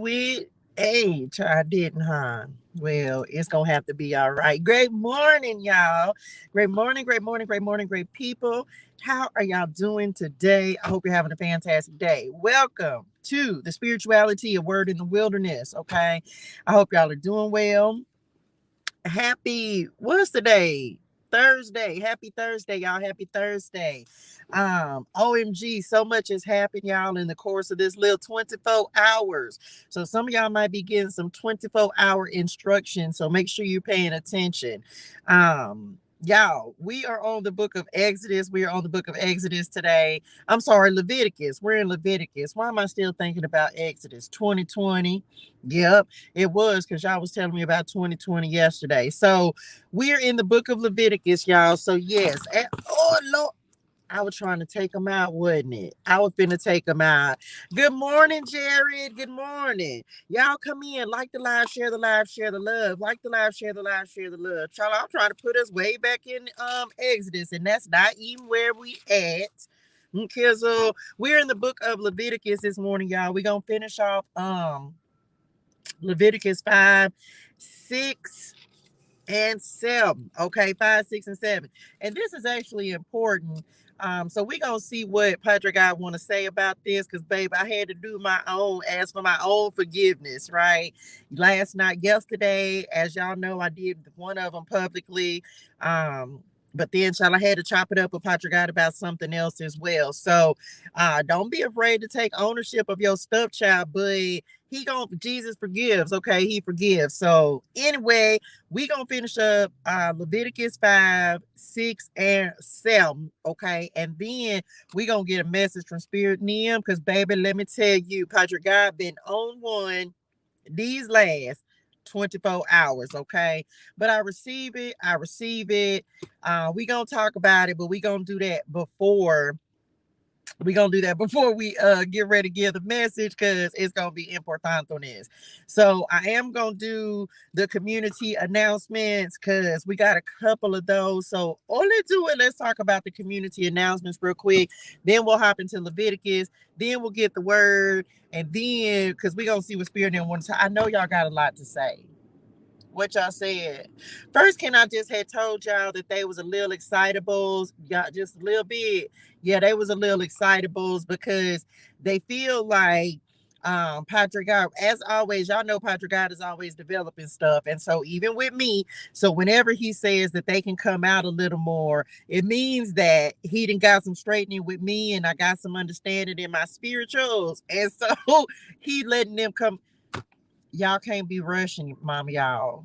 do it. Hey, I didn't, huh? Well, it's gonna have to be all right. Great morning, y'all. Great morning, great morning, great morning, great people. How are y'all doing today? I hope you're having a fantastic day. Welcome to the Spirituality, a Word in the Wilderness. Okay. I hope y'all are doing well. Happy, what's the day? Thursday. Happy Thursday, y'all. Happy Thursday. OMG, so much has happened, y'all, in the course of this little 24 hours. So some of y'all might be getting some 24-hour instruction. So make sure you're paying attention. Y'all, we are on the book of Exodus. We are on the book of Exodus today. I'm sorry, Leviticus. We're in Leviticus. Why am I still thinking about Exodus 2020? Yep, it was, because y'all was telling me about 2020 yesterday. So we're in the book of Leviticus, y'all. So yes, oh Lord, I was trying to take them out, wasn't it? I was finna take them out. Good morning, Jared. Good morning. Y'all come in, like the live, share the live, share the love. Like the live, share the live, share the love. Y'all, I'm trying to put us way back in Exodus, and that's not even where we at. Okay, so we're in the book of Leviticus this morning, y'all. We're gonna finish off Leviticus 5, 6, and 7. Okay, 5, 6, and 7. And this is actually important. So we're gonna see what Patrick I want to say about this, because babe, I had to do my own, ask for my own forgiveness, right? Yesterday, as y'all know, I did one of them publicly. But then child, I had to chop it up with Patrick about something else as well. So don't be afraid to take ownership of your stuff, child, but Jesus forgives. Okay, he forgives. So anyway, we gonna finish up Leviticus 5, 6, and 7. Okay, and then we gonna get a message from Spirit TEA-ems, because baby, let me tell you, Patrick God been on one these last 24 hours. Okay, but I receive it. We gonna talk about it, but we gonna do that before we get ready to give the message, because it's gonna be important on this. So I am gonna do the community announcements, because we got a couple of those. So let's talk about the community announcements real quick. Then we'll hop into Leviticus. Then we'll get the word, and then because we gonna see what Spirit didn't want to. I know y'all got a lot to say. What y'all said. First, can I just had told y'all that they was a little excitables, y'all, just a little bit. Yeah, they was a little excitables, because they feel like Patrick God, as always, y'all know Patrick God is always developing stuff. And so even with me, so whenever he says that they can come out a little more, it means that he done got some straightening with me, and I got some understanding in my spirituals. And so he letting them come. Y'all can't be rushing, mom, y'all.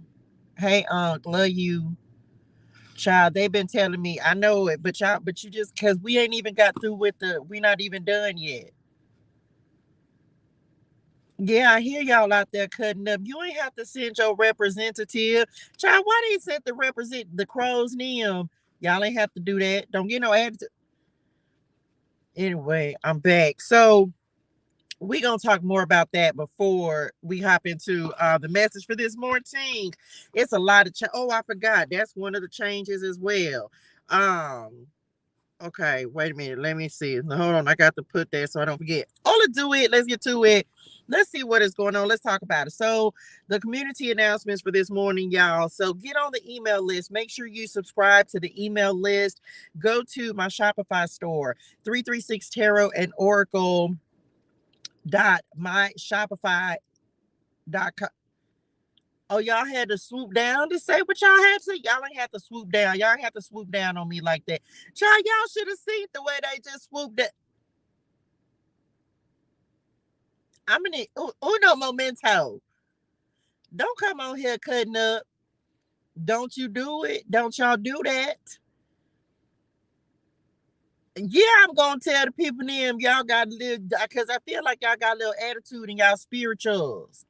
Hey, love you. Child, they've been telling me, I know it, but y'all, but you just, because we ain't even got through with we not even done yet. Yeah, I hear y'all out there cutting up. You ain't have to send your representative. Child, why they sent the crow's name? Y'all ain't have to do that. Don't get no attitude. Anyway, I'm back. So we're going to talk more about that before we hop into the message for this morning. It's a lot of I forgot. That's one of the changes as well. Okay, wait a minute. Let me see. Hold on. I got to put that so I don't forget. Let's do it. Let's get to it. Let's see what is going on. Let's talk about it. So the community announcements for this morning, y'all. So get on the email list. Make sure you subscribe to the email list. Go to my Shopify store, 336 Tarot and Oracle .myshopify.com. Oh, y'all had to swoop down to say what y'all had to say? Y'all ain't have to swoop down. Y'all ain't have to swoop down on me like that. Child, y'all should have seen the way they just swooped it. I'm in it. Uno momento. Don't come on here cutting up. Don't you do it. Don't y'all do that. Yeah, I'm gonna tell the people them y'all got a little, because I feel like y'all got a little attitude in y'all spirituals.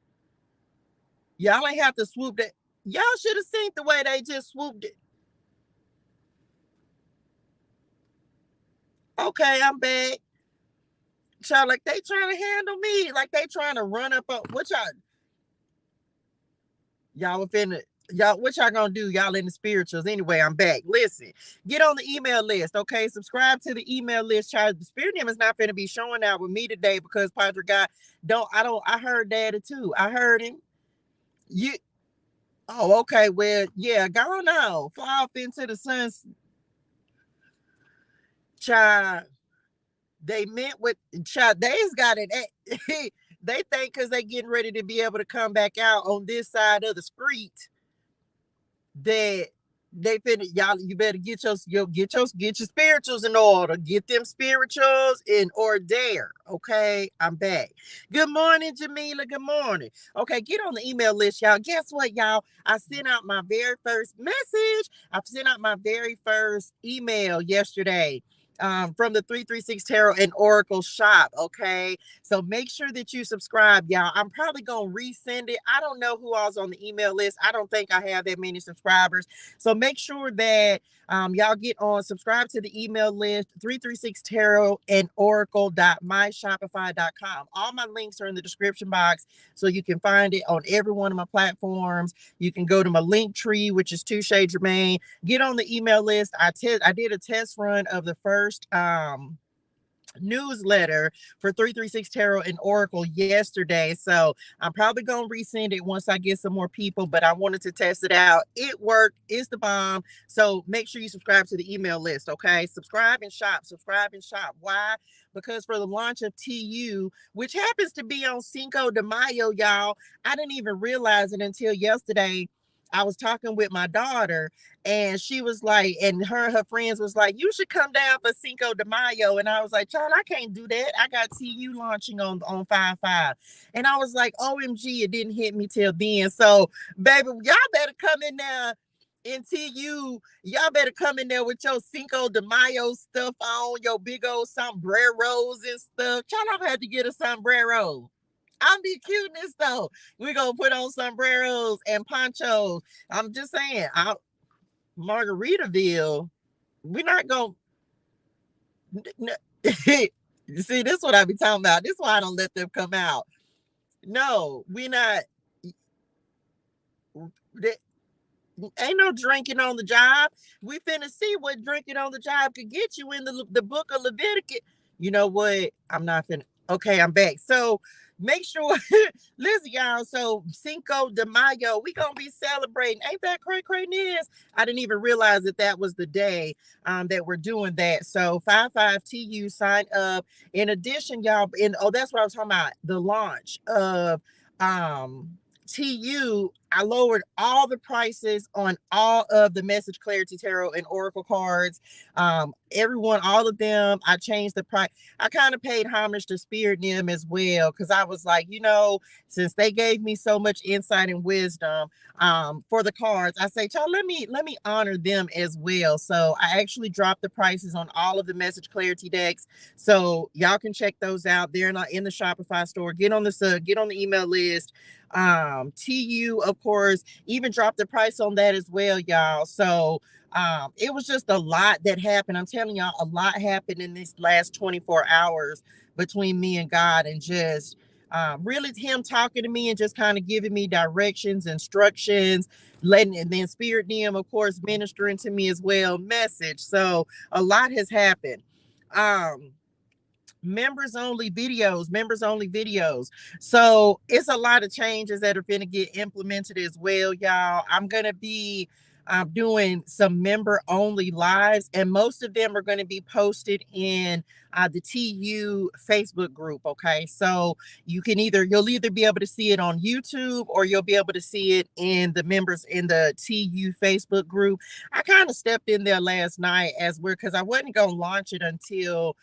Y'all ain't have to swoop that. Y'all should have seen the way they just swooped it. Okay, I'm back. Y'all, like they trying to handle me, like they trying to run up on what y'all were finna. Y'all, what y'all gonna do? Y'all in the spirituals. Anyway, I'm back. Listen, get on the email list, okay? Subscribe to the email list. Child, the Spirit Name is not gonna be showing out with me today because Padre God I heard Daddy too. I heard him. You Oh, okay. Well, yeah, go on now. Fly off into the sun's child. They meant what child they's got it. They think because they getting ready to be able to come back out on this side of the street that they finna y'all. You better get your spirituals in order. Get them spirituals in order. Okay, I'm back. Good morning, Jamila. Good morning. Okay, get on the email list, y'all. Guess what, y'all? I sent out my very first message. I sent out my very first email yesterday. From the 336 Tarot and Oracle shop. Okay. So make sure that you subscribe, y'all. I'm probably going to resend it. I don't know who all's on the email list. I don't think I have that many subscribers. So make sure that y'all get on, subscribe to the email list, 336 Tarot and Oracle.myshopify.com. All my links are in the description box. So you can find it on every one of my platforms. You can go to my link tree, which is ToShae Germaine. Get on the email list. I did a test run of the first newsletter for 336 Tarot and Oracle yesterday. So I'm probably going to resend it once I get some more people, but I wanted to test it out. It worked. It's the bomb. So make sure you subscribe to the email list. Okay. Subscribe and shop. Subscribe and shop. Why? Because for the launch of TU, which happens to be on Cinco de Mayo, y'all, I didn't even realize it until yesterday. I was talking with my daughter and she was like, and her friends was like, you should come down for Cinco de Mayo. And I was like, child, I can't do that. I got TU launching on 5/5. And I was like, OMG, it didn't hit me till then. So baby, y'all better come in there in TU. Y'all better come in there with your Cinco de Mayo stuff on, your big old sombreros and stuff. Child, I'm gonna have to get a sombrero. I'm be cuteness though. We're gonna put on sombreros and ponchos. I'm just saying, Margaritaville, we're not gonna see, this is what I be talking about. This is why I don't let them come out. No, we're not. Ain't no drinking on the job. We finna see what drinking on the job could get you in the book of Leviticus. You know what? I'm not finna. Okay, I'm back. So make sure, listen, y'all. So Cinco de Mayo, we gonna be celebrating. Ain't that craziness? I didn't even realize that was the day that we're doing that. So 5/5 TU, sign up. In addition, y'all, that's what I was talking about. The launch of TU, I lowered all the prices on all of the Message ClariTEA Tarot and Oracle cards. Everyone, all of them, I changed the price. I kind of paid homage to Spirit Name as well, because I was like, since they gave me so much insight and wisdom for the cards, I say, child, let me honor them as well. So I actually dropped the prices on all of the Message ClariTEA decks. So y'all can check those out. They're not in the Shopify store. Get on the email list. TU, of course, even dropped the price on that as well, y'all. So it was just a lot that happened. I'm telling y'all, a lot happened in these last 24 hours between me and God, and just really him talking to me and just kind of giving me directions, instructions, and then Spirit Name, of course, ministering to me as well, message. So a lot has happened. Members only videos. So it's a lot of changes that are going to get implemented as well, y'all. I'm going to be doing some member only lives, and most of them are going to be posted in the TU Facebook group. Okay, so you'll either be able to see it on YouTube, or you'll be able to see it in the members in the TU Facebook group. I kind of stepped in there last night because I wasn't going to launch it until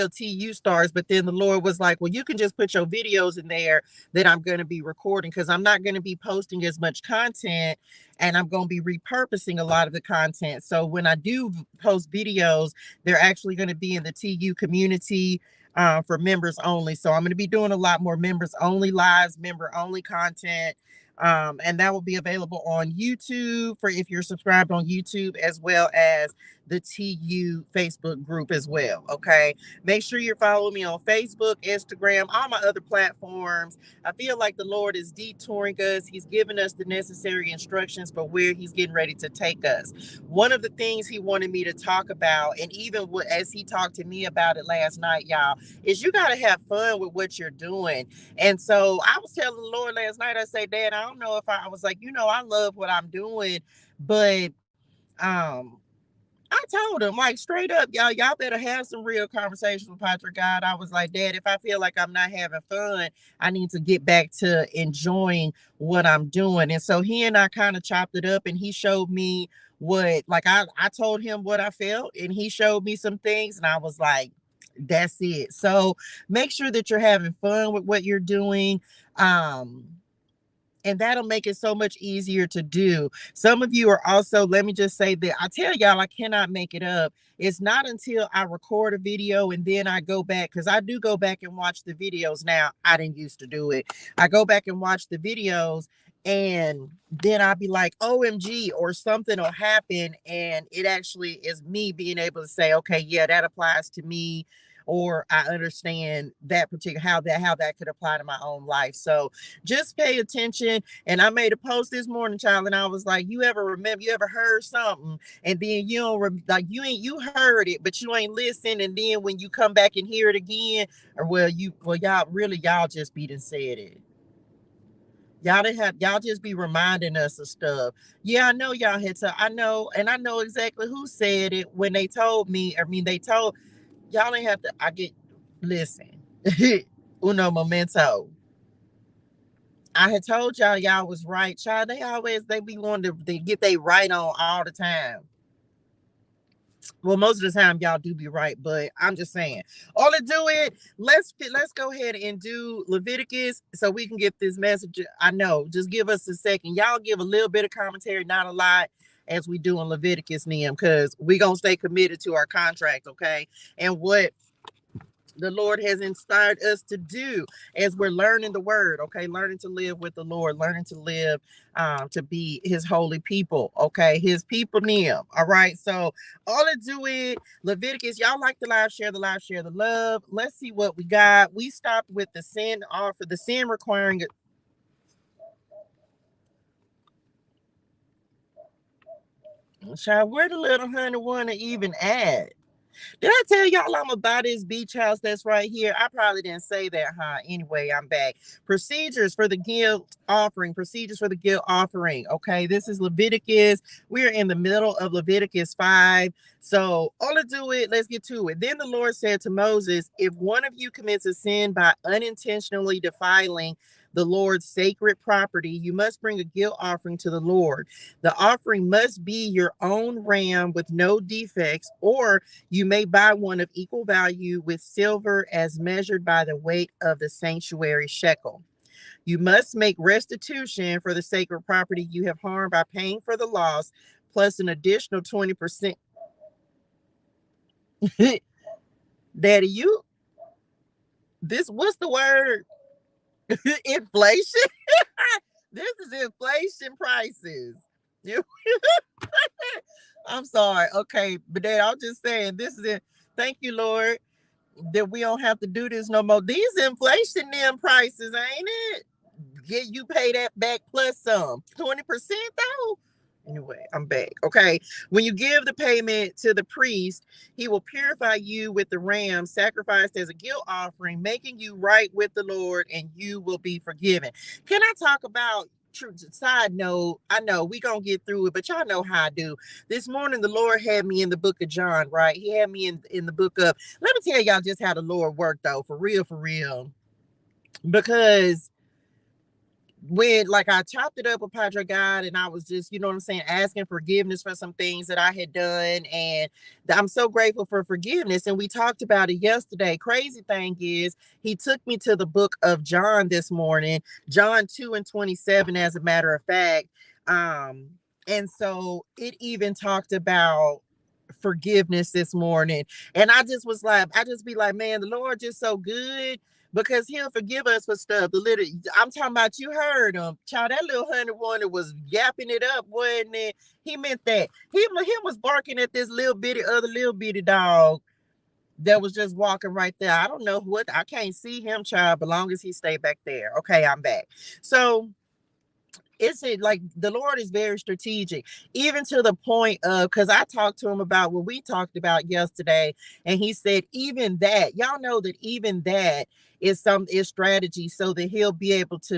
TU starts, but then the Lord was like, well, you can just put your videos in there that I'm going to be recording, because I'm not going to be posting as much content, and I'm going to be repurposing a lot of the content. So when I do post videos, they're actually going to be in the TU community for members only. So I'm going to be doing a lot more members only lives, member only content. And that will be available on YouTube for if you're subscribed on YouTube, as well as the TU Facebook group as well. Okay. Make sure you're following me on Facebook, Instagram, all my other platforms. I feel like the Lord is detouring us. He's giving us the necessary instructions for where he's getting ready to take us. One of the things he wanted me to talk about, and even as he talked to me about it last night, y'all, is you got to have fun with what you're doing. And so I was telling the Lord last night, I say, Dad, I don't know if I was like, I love what I'm doing, but um I told him, like, straight up, y'all better have some real conversations with Patrick God. I was like, Dad, if I feel like I'm not having fun, I need to get back to enjoying what I'm doing. And so he and I kind of chopped it up, and he showed me what, like, I told him what I felt, and he showed me some things, and I was like, that's it. So make sure that you're having fun with what you're doing. And that'll make it so much easier to do. Some of you are also, let me just say that I tell y'all, I cannot make it up. It's not until I record a video and then I go back, because I do go back and watch the videos now. I didn't used to do it. I go back and watch the videos, and then I'll be like, OMG, or something will happen. And it actually is me being able to say, okay, yeah, that applies to me. Or I understand that particular, how that could apply to my own life. So just pay attention. And I made a post this morning, child, and I was like, you ever heard something, and then you don't you heard it, but you ain't listen, and then when you come back and hear it again, or y'all just be done said it. Y'all just be reminding us of stuff. Yeah, I know y'all had to. I know, and I know exactly who said it when they told me. I mean, they told y'all ain't have to. Listen, uno momento. I had told y'all was right, child. They be wanting to get they right on all the time. Well, most of the time y'all do be right, but I'm just saying. All to do it. Let's go ahead and do Leviticus so we can get this message. I know. Just give us a second. Y'all give a little bit of commentary, not a lot, as we do in Leviticus, Nim, because we're gonna stay committed to our contract, okay? And what the Lord has inspired us to do as we're learning the word, okay? Learning to live with the Lord, learning to live to be his holy people, okay? His people near. All right. So all to do it. Leviticus, y'all like the live, share the love. Let's see what we got. We stopped with the sin offer, the sin requiring it. Child, where the little honey want to even add? Did I tell y'all I'm about this beach house that's right here? I probably didn't say that, huh? Anyway, I'm back. Procedures for the guilt offering. Okay, this is Leviticus. We're in the middle of Leviticus 5. So all to do it, let's get to it. Then the Lord said to Moses, if one of you commits a sin by unintentionally defiling the Lord's sacred property, you must bring a guilt offering to the Lord. The offering must be your own ram with no defects, or you may buy one of equal value with silver as measured by the weight of the sanctuary shekel. You must make restitution for the sacred property you have harmed by paying for the loss, plus an additional 20%. Daddy, what's the word? Inflation? This is inflation prices. I'm sorry. Okay, but Dad, I'm just saying this is it. Thank you, Lord, that we don't have to do this no more. These inflation them prices, ain't it? You pay that back plus some. 20% though. Anyway, I'm back. Okay. When you give the payment to the priest, he will purify you with the ram sacrificed as a guilt offering, making you right with the Lord, and you will be forgiven. Can I talk about side note? I know we gonna get through it, but y'all know how I do. This morning the Lord had me in the book of John, right? He had me in the book of, let me tell y'all just how the Lord worked though, for real. Because when like I chopped it up with Padre God, and I was just, you know what I'm saying, asking forgiveness for some things that I had done, and I'm so grateful for forgiveness. And we talked about it yesterday. Crazy thing is, he took me to the book of John this morning, John 2:27, as a matter of fact. And so it even talked about forgiveness this morning, and I just be like, man, the Lord just so good. because he'll forgive us for stuff. The little, I'm talking about, you heard him, child. That little honey one that was yapping it up, wasn't it? He meant that. He was barking at this other little bitty dog that was just walking right there. I don't know what, I can't see him, child, but long as he stayed back there. Okay, I'm back. So it's like the Lord is very strategic, even to the point of, because I talked to him about what we talked about yesterday, and he said even that, y'all know that even that is strategy, so that he'll be able to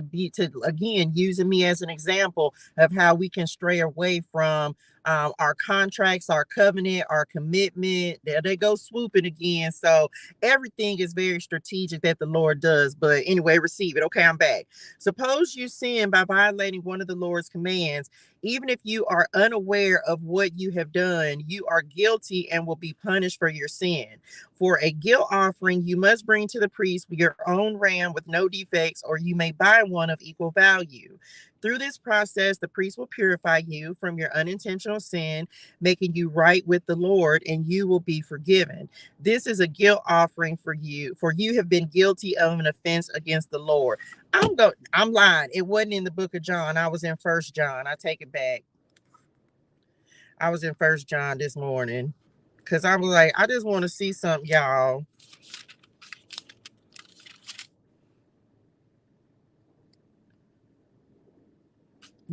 again, using me as an example of how we can stray away from our contracts, our covenant, our commitment. There they go swooping again. So everything is very strategic that the Lord does. But anyway, receive it. Okay, I'm back. Suppose you sin by violating one of the Lord's commands. Even if you are unaware of what you have done, you are guilty and will be punished for your sin. For a guilt offering, you must bring to the priest your own ram with no defects, or you may buy one of equal value. Through this process, the priest will purify you from your unintentional sin, making you right with the Lord, and you will be forgiven. This is a guilt offering for you have been guilty of an offense against the Lord. I'm lying. It wasn't in the book of John. I was in First John. I take it back. I was in First John this morning because I was like, I just want to see something, y'all.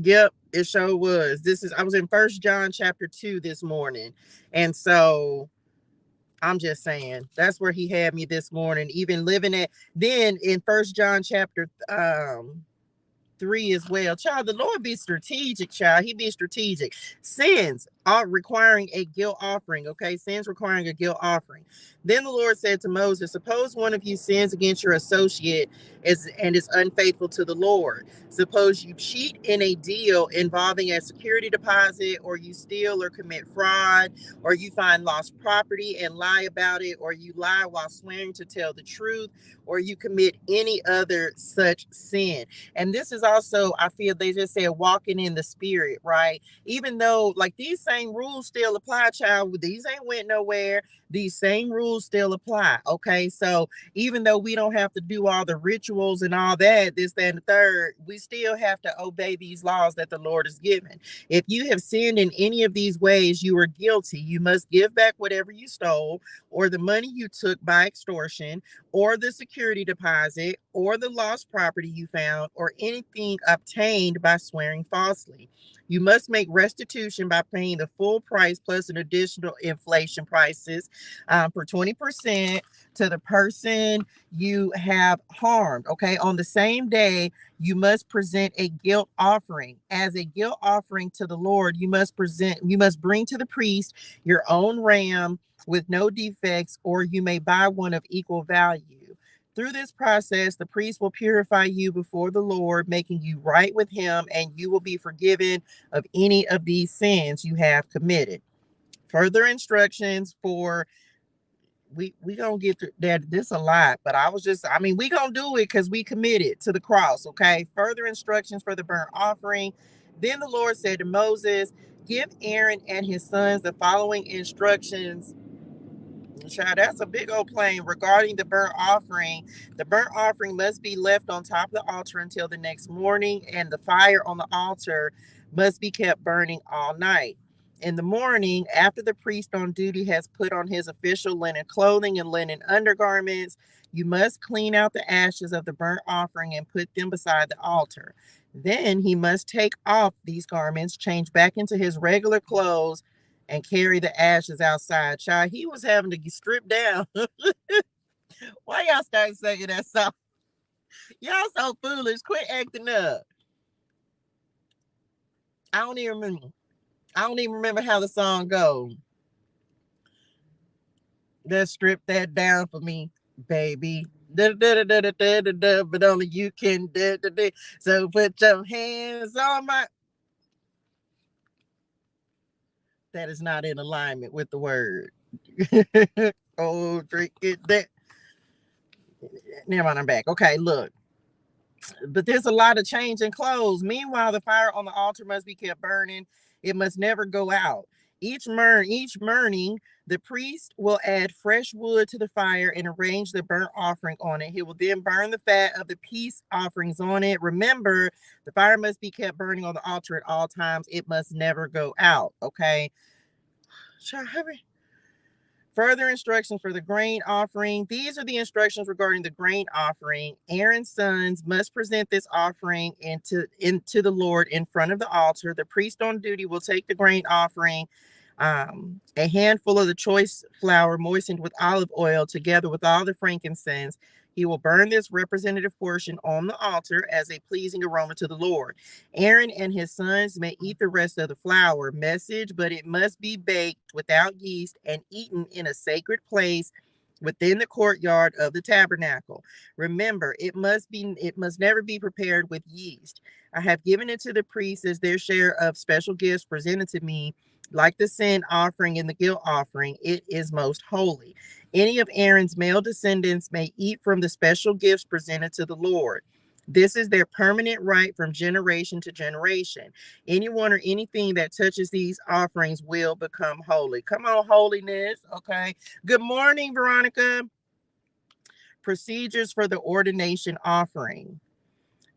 Yep, it sure was. I was in First John chapter 2 this morning. And so I'm just saying that's where he had me this morning, even living at then in First John chapter 3 as well. Child, the Lord be strategic, child. He be strategic. Sins are requiring a guilt offering. Okay, sins requiring a guilt offering. Then the Lord said to Moses, suppose one of you sins against your associate and is unfaithful to the Lord. Suppose you cheat in a deal involving a security deposit, or you steal or commit fraud, or you find lost property and lie about it, or you lie while swearing to tell the truth, or you commit any other such sin. And this is also, I feel they just said walking in the spirit, right? Even though like these same rules still apply, child. These ain't went nowhere. These same rules still apply. Okay. So even though we don't have to do all the rituals and all that, this, that, and the third, we still have to obey these laws that the Lord has given. If you have sinned in any of these ways, you are guilty. You must give back whatever you stole, or the money you took by extortion, or the security deposit, or the lost property you found, or anything obtained by swearing falsely. You must make restitution by paying the full price plus an additional inflation prices for 20% to the person you have harmed. Okay. On the same day, you must present a guilt offering. As a guilt offering to the Lord, you must bring to the priest your own ram with no defects, or you may buy one of equal value. Through this process, the priest will purify you before the Lord, making you right with him, and you will be forgiven of any of these sins you have committed. Further instructions for we gonna get through that. This a lot, but we gonna do it because we committed to the cross. Okay. Further instructions for the burnt offering. Then the Lord said to Moses, give Aaron and his sons the following instructions. Child, that's a big old plane. Regarding the burnt offering must be left on top of the altar until the next morning, and the fire on the altar must be kept burning all night. In the morning, after the priest on duty has put on his official linen clothing and linen undergarments, you must clean out the ashes of the burnt offering and put them beside the altar. Then he must take off these garments, change back into his regular clothes, and carry the ashes outside. Child, he was having to get stripped down. Why y'all start singing that song? Y'all so foolish. Quit acting up. I don't even remember. I don't even remember how the song goes. Let's strip that down for me, baby. Da, da, da, da, da, da, da, but only you can. Da, da, da. So put your hands on my. That is not in alignment with the word. Oh, drink it. That. Never mind, I'm back. Okay, look. But there's a lot of change in clothes. Meanwhile, the fire on the altar must be kept burning. It must never go out. Each morning, The priest will add fresh wood to the fire and arrange the burnt offering on it. He will then burn the fat of the peace offerings on it. Remember, the fire must be kept burning on the altar at all times. It must never go out, okay? Further instructions for the grain offering. These are the instructions regarding the grain offering. Aaron's sons must present this offering into the Lord in front of the altar. The priest on duty will take the grain offering, a handful of the choice flour moistened with olive oil together with all the frankincense. He will burn this representative portion on the altar as a pleasing aroma to the Lord. Aaron and his sons may eat the rest of the flour. Message, but it must be baked without yeast and eaten in a sacred place within the courtyard of the tabernacle. Remember, it must never be prepared with yeast. I have given it to the priests as their share of special gifts presented to me, like the sin offering and the guilt offering. It is most holy. Any of Aaron's male descendants may eat from the special gifts presented to the Lord. This is their permanent right from generation to generation. Anyone or anything that touches these offerings will become holy. Come on, holiness. Okay. Good morning, Veronica. Procedures for the ordination offering.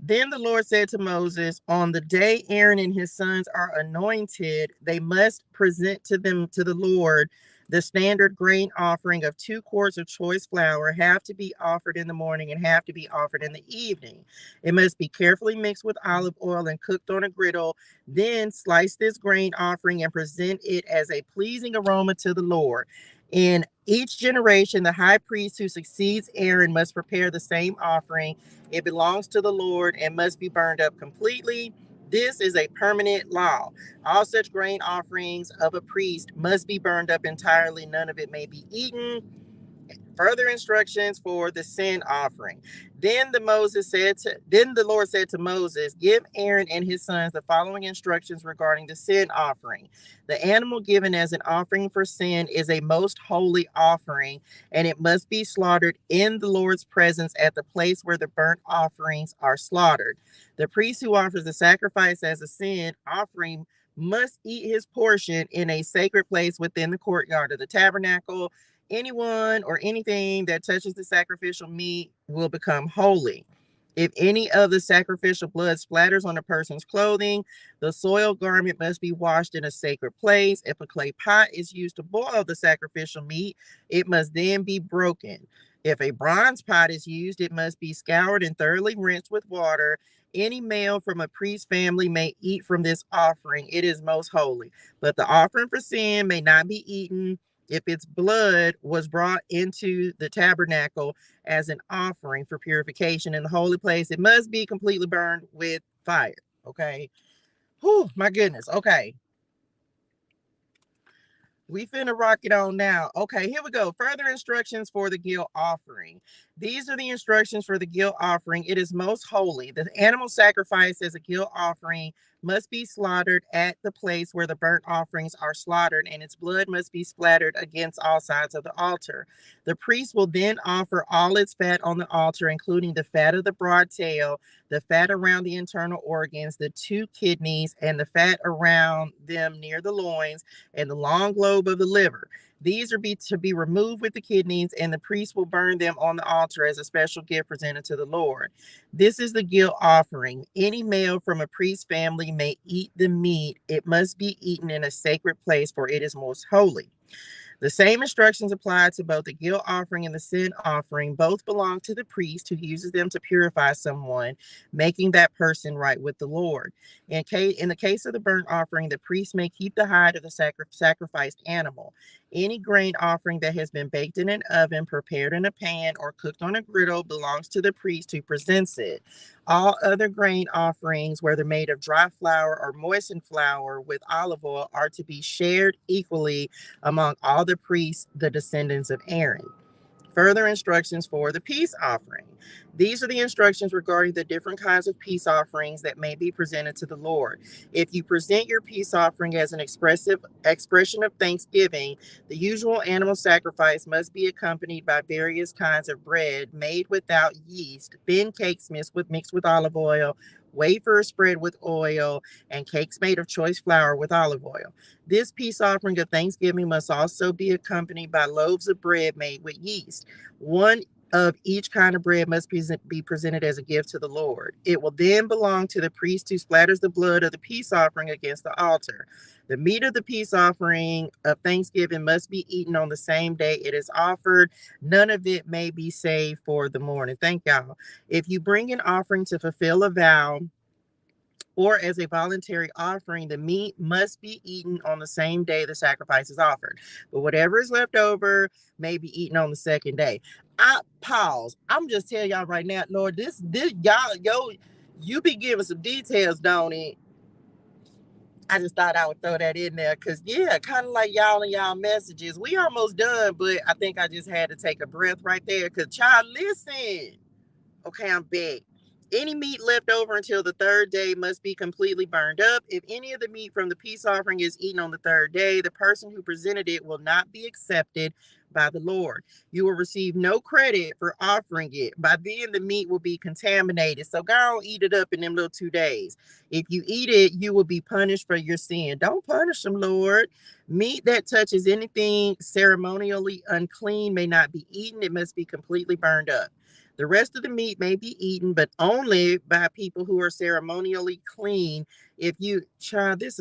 Then the Lord said to Moses, on the day Aaron and his sons are anointed, they must present to the Lord the standard grain offering of 2 quarts of choice flour, half to be offered in the morning and half to be offered in the evening. It must be carefully mixed with olive oil and cooked on a griddle. Then slice this grain offering and present it as a pleasing aroma to the Lord. In each generation, the high priest who succeeds Aaron must prepare the same offering. It belongs to the Lord and must be burned up completely. This is a permanent law. All such grain offerings of a priest must be burned up entirely. None of it may be eaten. Further instructions for the sin offering. Then the Lord said to Moses, give Aaron and his sons the following instructions regarding the sin offering. The animal given as an offering for sin is a most holy offering, and it must be slaughtered in the Lord's presence at the place where the burnt offerings are slaughtered. The priest who offers the sacrifice as a sin offering must eat his portion in a sacred place within the courtyard of the tabernacle. Anyone or anything that touches the sacrificial meat will become holy. If any of the sacrificial blood splatters on a person's clothing, the soiled garment must be washed in a sacred place. If a clay pot is used to boil the sacrificial meat, it must then be broken. If a bronze pot is used, it must be scoured and thoroughly rinsed with water. Any male from a priest's family may eat from this offering. It is most holy. But the offering for sin may not be eaten if its blood was brought into the tabernacle as an offering for purification in the holy place. It must be completely burned with fire. Okay. Whew, my goodness. Okay. We finna rock it on now. Okay, here we go. Further instructions for the guilt offering. These are the instructions for the guilt offering. It is most holy. The animal sacrificed as a guilt offering must be slaughtered at the place where the burnt offerings are slaughtered, and its blood must be splattered against all sides of the altar. The priest will then offer all its fat on the altar, including the fat of the broad tail, the fat around the internal organs, the 2 kidneys, and the fat around them near the loins, and the long lobe of the liver. These are to be removed with the kidneys, and the priest will burn them on the altar as a special gift presented to the Lord. This is the guilt offering. Any male from a priest's family may eat the meat. It must be eaten in a sacred place, for it is most holy. The same instructions apply to both the guilt offering and the sin offering. Both belong to the priest who uses them to purify someone, making that person right with the Lord. In the case of the burnt offering, the priest may keep the hide of the sacrificed animal. Any grain offering that has been baked in an oven, prepared in a pan, or cooked on a griddle belongs to the priest who presents it. All other grain offerings, whether made of dry flour or moistened flour with olive oil, are to be shared equally among all the priests, the descendants of Aaron. Further instructions for the peace offering. These are the instructions regarding the different kinds of peace offerings that may be presented to the Lord. If you present your peace offering as an expression of thanksgiving, the usual animal sacrifice must be accompanied by various kinds of bread made without yeast, thin cakes mixed with olive oil, wafers spread with oil, and cakes made of choice flour with olive oil. This peace offering of thanksgiving must also be accompanied by loaves of bread made with yeast. One of each kind of bread must be presented as a gift to the Lord. It will then belong to the priest who splatters the blood of the peace offering against the altar. The meat of the peace offering of thanksgiving must be eaten on the same day it is offered. None of it may be saved for the morning. Thank y'all. If you bring an offering to fulfill a vow, or as a voluntary offering, the meat must be eaten on the same day the sacrifice is offered. But whatever is left over may be eaten on the second day. I pause. I'm just telling y'all right now, Lord, this y'all, you be giving some details, don't it? I just thought I would throw that in there because, yeah, kind of like y'all and y'all messages. We almost done, but I think I just had to take a breath right there because, child, listen. Okay, I'm back. Any meat left over until the third day must be completely burned up. If any of the meat from the peace offering is eaten on the third day, the person who presented it will not be accepted by the Lord. You will receive no credit for offering it. By then, the meat will be contaminated. So go on, eat it up in them little 2 days. If you eat it, you will be punished for your sin. Don't punish them, Lord. Meat that touches anything ceremonially unclean may not be eaten. It must be completely burned up. The rest of the meat may be eaten, but only by people who are ceremonially clean. If you, child, this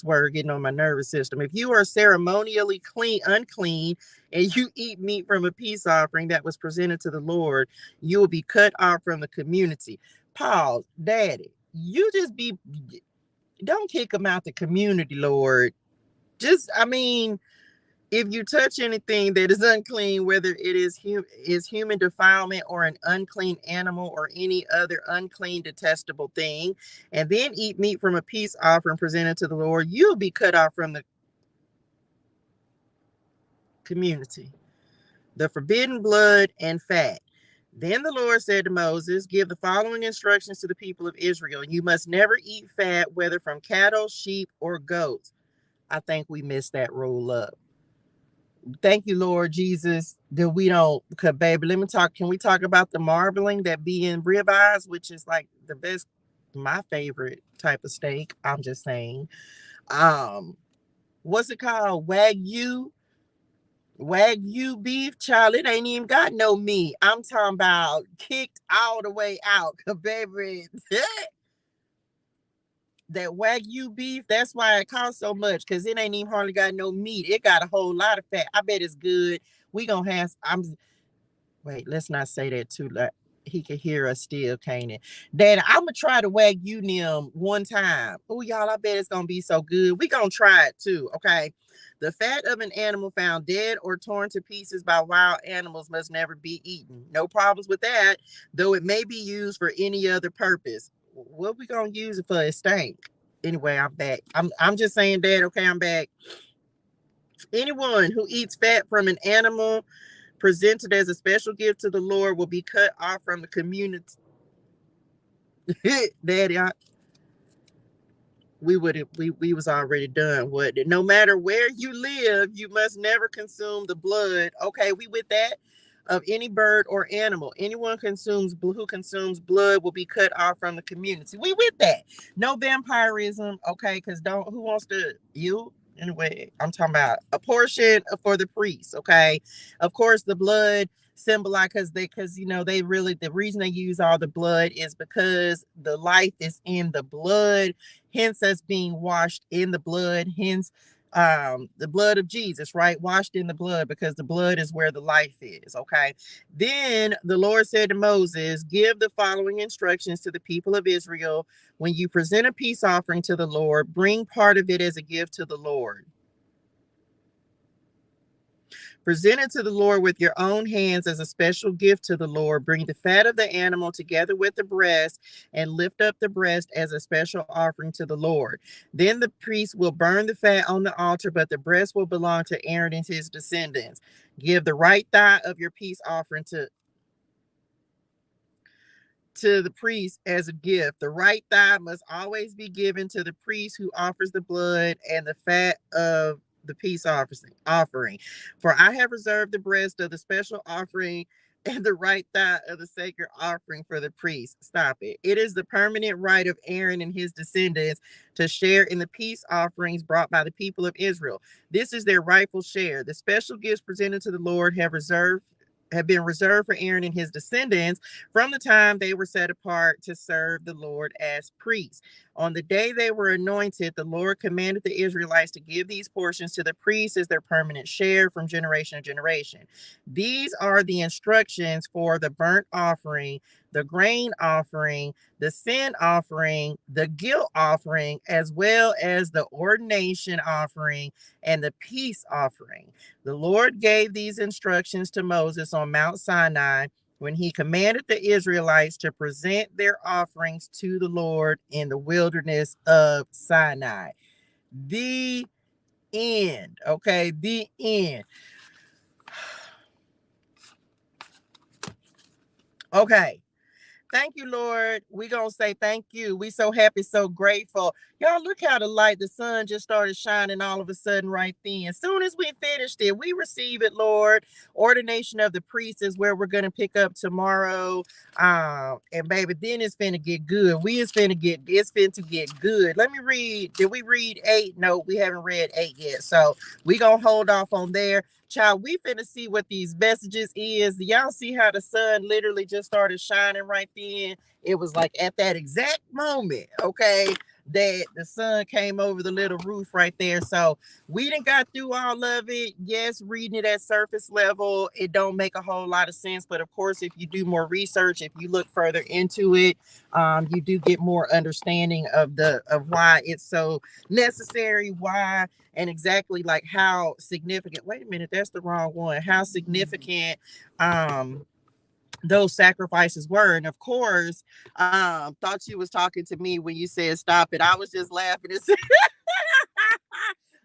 word getting on my nervous system. If you are ceremonially unclean, and you eat meat from a peace offering that was presented to the Lord, you will be cut off from the community. Pause, Daddy. Don't kick them out the community, Lord. If you touch anything that is unclean, whether it is human defilement or an unclean animal or any other unclean, detestable thing, and then eat meat from a peace offering presented to the Lord, you'll be cut off from the community. The forbidden blood and fat. Then the Lord said to Moses, give the following instructions to the people of Israel. You must never eat fat, whether from cattle, sheep, or goats. I think we messed that rule up. Thank you, Lord Jesus, that we don't, because baby, can we talk about the marbling that be in ribeyes, which is like the best, my favorite type of steak. I'm just saying. What's it called? Wagyu beef, child. It ain't even got no meat. I'm talking about kicked all the way out, baby. That Wagyu beef, that's why it costs so much, because it ain't even hardly got no meat. It got a whole lot of fat. I bet it's good. We gonna have, wait, let's not say that too loud. He can hear us still, can't it? Daddy, I'm gonna try the Wagyu nim one time. Oh, y'all, I bet it's gonna be so good. We gonna try it too, okay? The fat of an animal found dead or torn to pieces by wild animals must never be eaten. No problems with that, though it may be used for any other purpose. What we gonna use it for? It stank. Anyway, I'm back. I'm just saying, Dad, okay, I'm back. Anyone who eats fat from an animal presented as a special gift to the Lord will be cut off from the community. Daddy, we was already done. What? No matter where you live, you must never consume the blood. Okay, we with that, of any bird or animal. Anyone who consumes blood will be cut off from the community. We with that. No vampirism. Okay, because who wants to you? Anyway, I'm talking about a portion for the priests. Okay, of course the blood symbolize, because the reason they use all the blood is because the life is in the blood, hence us being washed in the blood, hence the blood of Jesus, right? Washed in the blood, because the blood is where the life is. Okay. Then the Lord said to Moses, give the following instructions to the people of Israel. When you present a peace offering to the Lord, bring part of it as a gift to the Lord. Present it to the Lord with your own hands as a special gift to the Lord. Bring the fat of the animal together with the breast and lift up the breast as a special offering to the Lord. Then the priest will burn the fat on the altar, but the breast will belong to Aaron and his descendants. Give the right thigh of your peace offering to to the priest as a gift. The right thigh must always be given to the priest who offers the blood and the fat of the peace offering. For I have reserved the breast of the special offering and the right thigh of the sacred offering for the priest. Stop it. It is the permanent right of Aaron and his descendants to share in the peace offerings brought by the people of Israel. This is their rightful share. The special gifts presented to the Lord have been reserved for Aaron and his descendants from the time they were set apart to serve the Lord as priests. On the day they were anointed, the Lord commanded the Israelites to give these portions to the priests as their permanent share from generation to generation. These are the instructions for the burnt offering, the grain offering, the sin offering, the guilt offering, as well as the ordination offering and the peace offering. The Lord gave these instructions to Moses on Mount Sinai when he commanded the Israelites to present their offerings to the Lord in the wilderness of Sinai. The end. Okay, the end. Okay. Thank you, Lord. We're going to say thank you. We so happy, so grateful. Y'all, look how the sun just started shining all of a sudden right then. As soon as we finished it, we receive it, Lord. Ordination of the priest is where we're going to pick up tomorrow. And baby, then it's finna get good. It's finna get good. Let me read. Did we read 8? No, we haven't read 8 yet. So we going to hold off on there. Child, we finna see what these messages is. Y'all see how the sun literally just started shining right then? It was like at that exact moment, okay, that the sun came over the little roof right there. So we done got through all of it. Yes, reading it at surface level, it don't make a whole lot of sense. But of course, if you do more research, if you look further into it, you do get more understanding of why it's so necessary, why and exactly like how significant. Wait a minute, that's the wrong one. How significant those sacrifices were. And of course, thought you was talking to me when you said stop it. I was just laughing and said,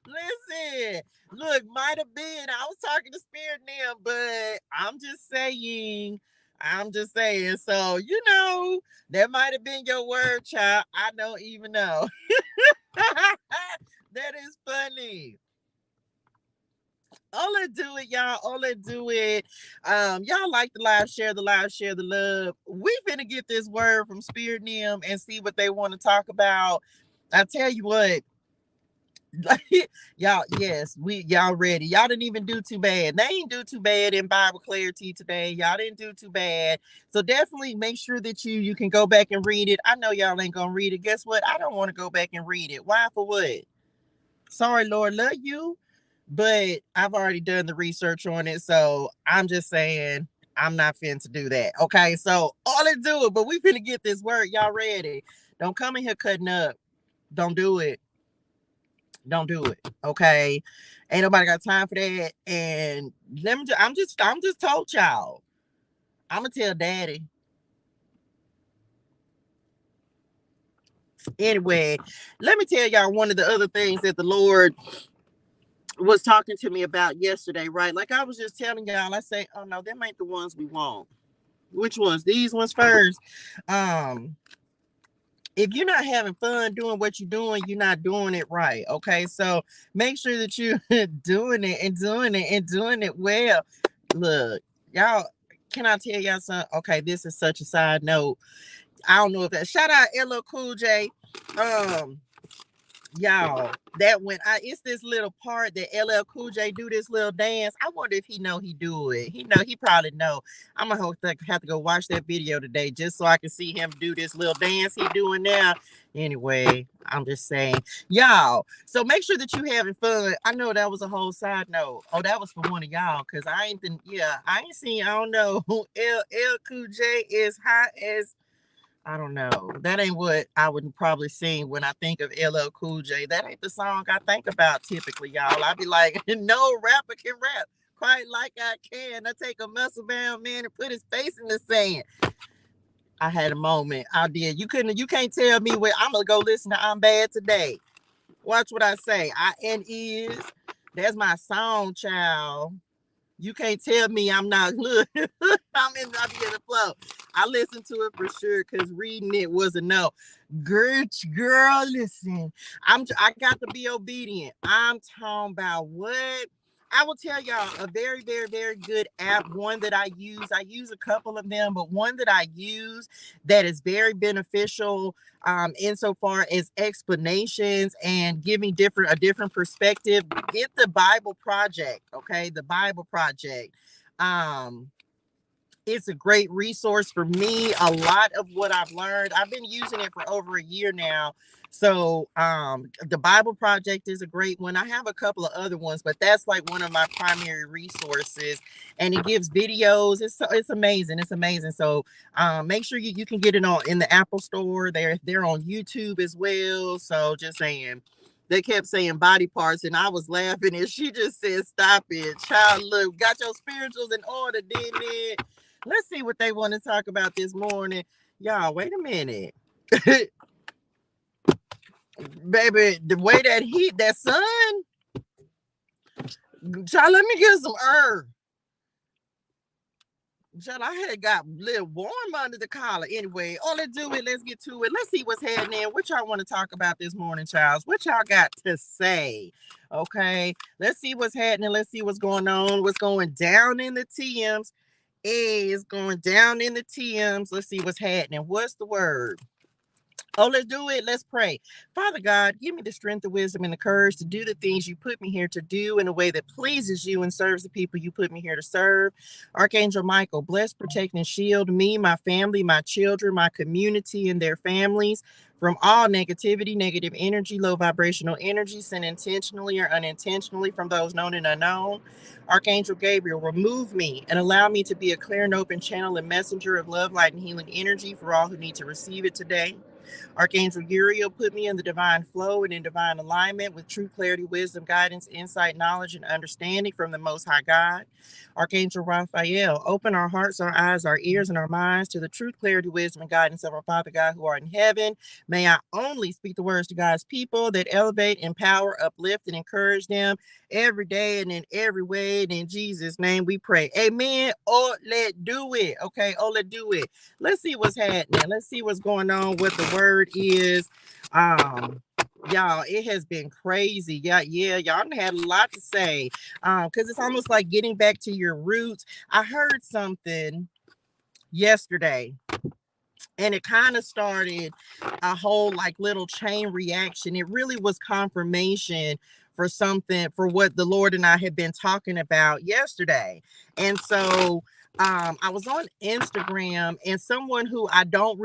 listen, look, might have been. I was talking to Spirit now, but I'm just saying. So, that might have been your word, child. I don't even know. That is funny. All I do it, y'all. All I do it. Y'all like the live, share the love. We finna get this word from Spirit Nim and see what they want to talk about. I tell you what, y'all, yes, y'all ready. Y'all didn't even do too bad. They ain't do too bad in Bible clarity today. Y'all didn't do too bad. So definitely make sure that you can go back and read it. I know y'all ain't gonna read it. Guess what? I don't want to go back and read it. Why? For what? Sorry, Lord, love you. But I've already done the research on it. So I'm just saying I'm not finna to do that. Okay. So all it do it, but we finna get this word. Y'all ready? Don't come in here cutting up. Don't do it. Don't do it. Okay. Ain't nobody got time for that. And I'm just told y'all. I'm gonna tell daddy. Anyway, let me tell y'all one of the other things that the Lord was talking to me about yesterday, right? Like I was just telling y'all, I say, oh no, them ain't the ones we want. Which ones? These ones first. If you're not having fun doing what you're doing, you're not doing it right. Okay. So make sure that you're doing it well. Look, y'all, can I tell y'all something? Okay, this is such a side note. I don't know if that shout out LL Cool J. Y'all, that when it's this little part that LL Cool J do this little dance. I wonder if he do it. He probably know. I'm gonna have to go watch that video today just so I can see him do this little dance he doing now. Anyway, I'm just saying, y'all. So make sure that you having fun. I know that was a whole side note. Oh, that was for one of y'all because I ain't seen. I don't know who LL Cool J is hot as. I don't know. That ain't what I would probably sing when I think of LL Cool J. That ain't the song I think about typically, y'all. I be like, no rapper can rap quite like I can. I take a muscle bound man and put his face in the sand. I had a moment. I did. You can't tell me where I'm gonna go listen to I'm Bad Today. Watch what I say. That's my song, child. You can't tell me I'm not. Look, I'm in the flow. I listened to it for sure because reading it was a no. Girl, listen. I got to be obedient. I'm talking about what. I will tell y'all a very, very, very good app. One that I use. I use a couple of them, but one that I use that is very beneficial insofar as explanations and giving a different perspective. Get the Bible Project, okay? The Bible Project. It's a great resource for me. A lot of what I've learned, I've been using it for over a year now. So the Bible Project is a great one. I have a couple of other ones, but that's like one of my primary resources. And it gives videos. It's amazing. It's amazing. So make sure you can get it on in the Apple Store. They're on YouTube as well. So just saying. They kept saying body parts, and I was laughing, and she just said, "Stop it, child. Look, got your spirituals in order, didn't it?" Let's see what they want to talk about this morning. Y'all, wait a minute. Baby, the way that heat, that sun, child, let me get some herb. Child, I had got a little warm under the collar. Anyway, let's do it. Let's get to it. Let's see what's happening. What y'all want to talk about this morning, child? What y'all got to say? Okay, let's see what's happening. Let's see what's going on. What's going down in the TEA-ems? Is going down in the TEA-ems. Let's see what's happening. What's the word? Let's do it. Let's pray. Father God, give me the strength, the wisdom, and the courage to do the things you put me here to do in a way that pleases you and serves the people you put me here to serve. Archangel Michael, bless, protect, and shield me, my family, my children, my community, and their families from all negativity, negative energy, low vibrational energy, sent intentionally or unintentionally from those known and unknown. Archangel Gabriel, remove me and allow me to be a clear and open channel and messenger of love, light, and healing energy for all who need to receive it today. Archangel Uriel, put me in the divine flow and in divine alignment with true clarity, wisdom, guidance, insight, knowledge, and understanding from the Most High God. Archangel Raphael, open our hearts, our eyes, our ears, and our minds to the truth, clarity, wisdom, and guidance of our Father God who art in heaven. May I only speak the words to God's people that elevate, empower, uplift, and encourage them every day and in every way. And in Jesus' name we pray. Amen. Let's do it. Okay. Let's do it. Let's see what's happening. Let's see what's going on, what the word is. Y'all, it has been crazy. Yeah, y'all had a lot to say. Because it's almost like getting back to your roots. I heard something yesterday, and it kind of started a whole like little chain reaction. It really was confirmation for something, for what the Lord and I had been talking about yesterday. And so I was on Instagram, and someone who I don't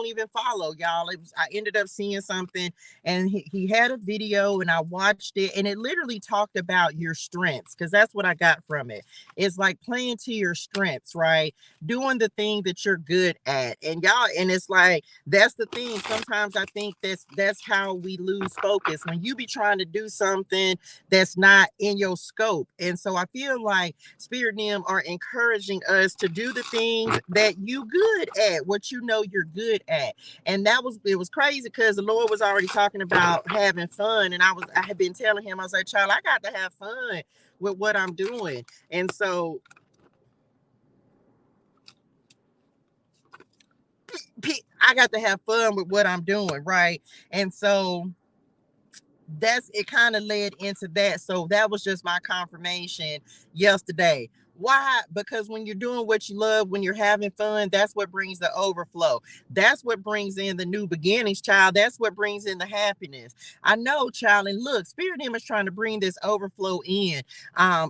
even follow, y'all. I ended up seeing something, and he had a video, and I watched it, and it literally talked about your strengths, because that's what I got from it. It's like playing to your strengths, right? Doing the thing that you're good at. And y'all, and it's like, that's the thing. Sometimes I think that's how we lose focus, when you be trying to do something that's not in your scope. And so I feel like Spirit and them are encouraging us to do the things that you good at, what you know you're good at. And it was crazy because the Lord was already talking about having fun. And I had been telling him, I was like, child, I got to have fun with what I'm doing. And so I got to have fun with what I'm doing, right? And so it kind of led into that. So that was just my confirmation yesterday. Why? Because when you're doing what you love, when you're having fun, that's what brings the overflow. That's what brings in the new beginnings, child. That's what brings in the happiness. I know, child. And look, Spirit Him is trying to bring this overflow in,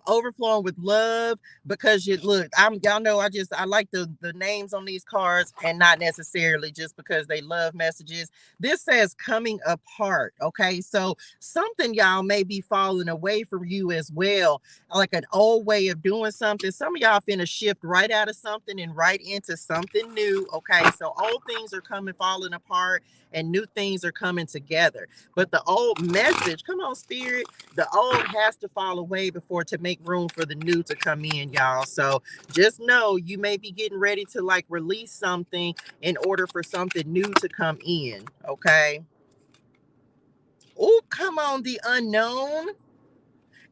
overflowing with love. Because y'all know, I like the names on these cards, and not necessarily just because they love messages. This says coming apart. Okay, so something, y'all, may be falling away from you as well, like an old way of doing something. Some of y'all finna shift right out of something and right into something new. Okay, so old things are falling apart, and new things are coming together. But the old message, come on, Spirit, the old has to fall away before to make room for the new to come in, y'all. So just know you may be getting ready to like release something in order for something new to come in. Okay. Oh, come on, the unknown.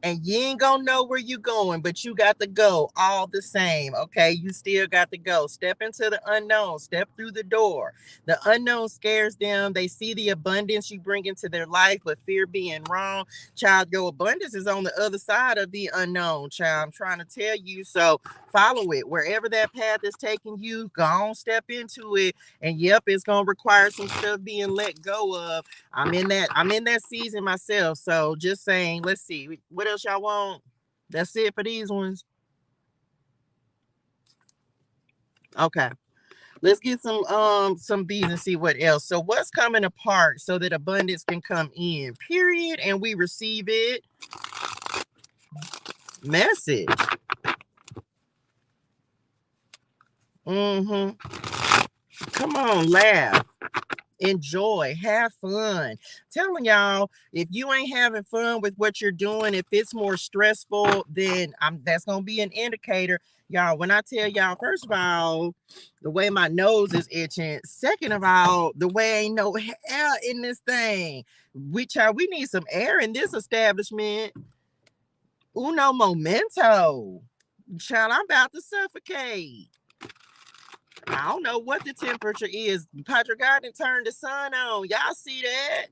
and you ain't gonna know where you going, but you got to go all the same. Okay, you still got to go. Step into the unknown. Step through the door. The unknown scares them. They see the abundance you bring into their life, but fear being wrong. Child, your abundance is on the other side of the unknown. Child, I'm trying to tell you. So follow it wherever that path is taking you. Go on, step into it, and yep, it's gonna require some stuff being let go of. I'm in that season myself. So just saying, let's see. What else y'all want? That's it for these ones. Okay. Let's get some B's and see what else. So what's coming apart so that abundance can come in? Period. And we receive it. Message. Mm-hmm. Come on, laugh. Enjoy, have fun. Telling y'all, if you ain't having fun with what you're doing, if it's more stressful, then that's gonna be an indicator. Y'all, when I tell y'all, first of all, the way my nose is itching. Second of all, the way ain't no air in this thing. We need some air in this establishment. Uno momento. Child, I'm about to suffocate. I don't know what the temperature is. Patrick Garden turned the sun on. Y'all see that?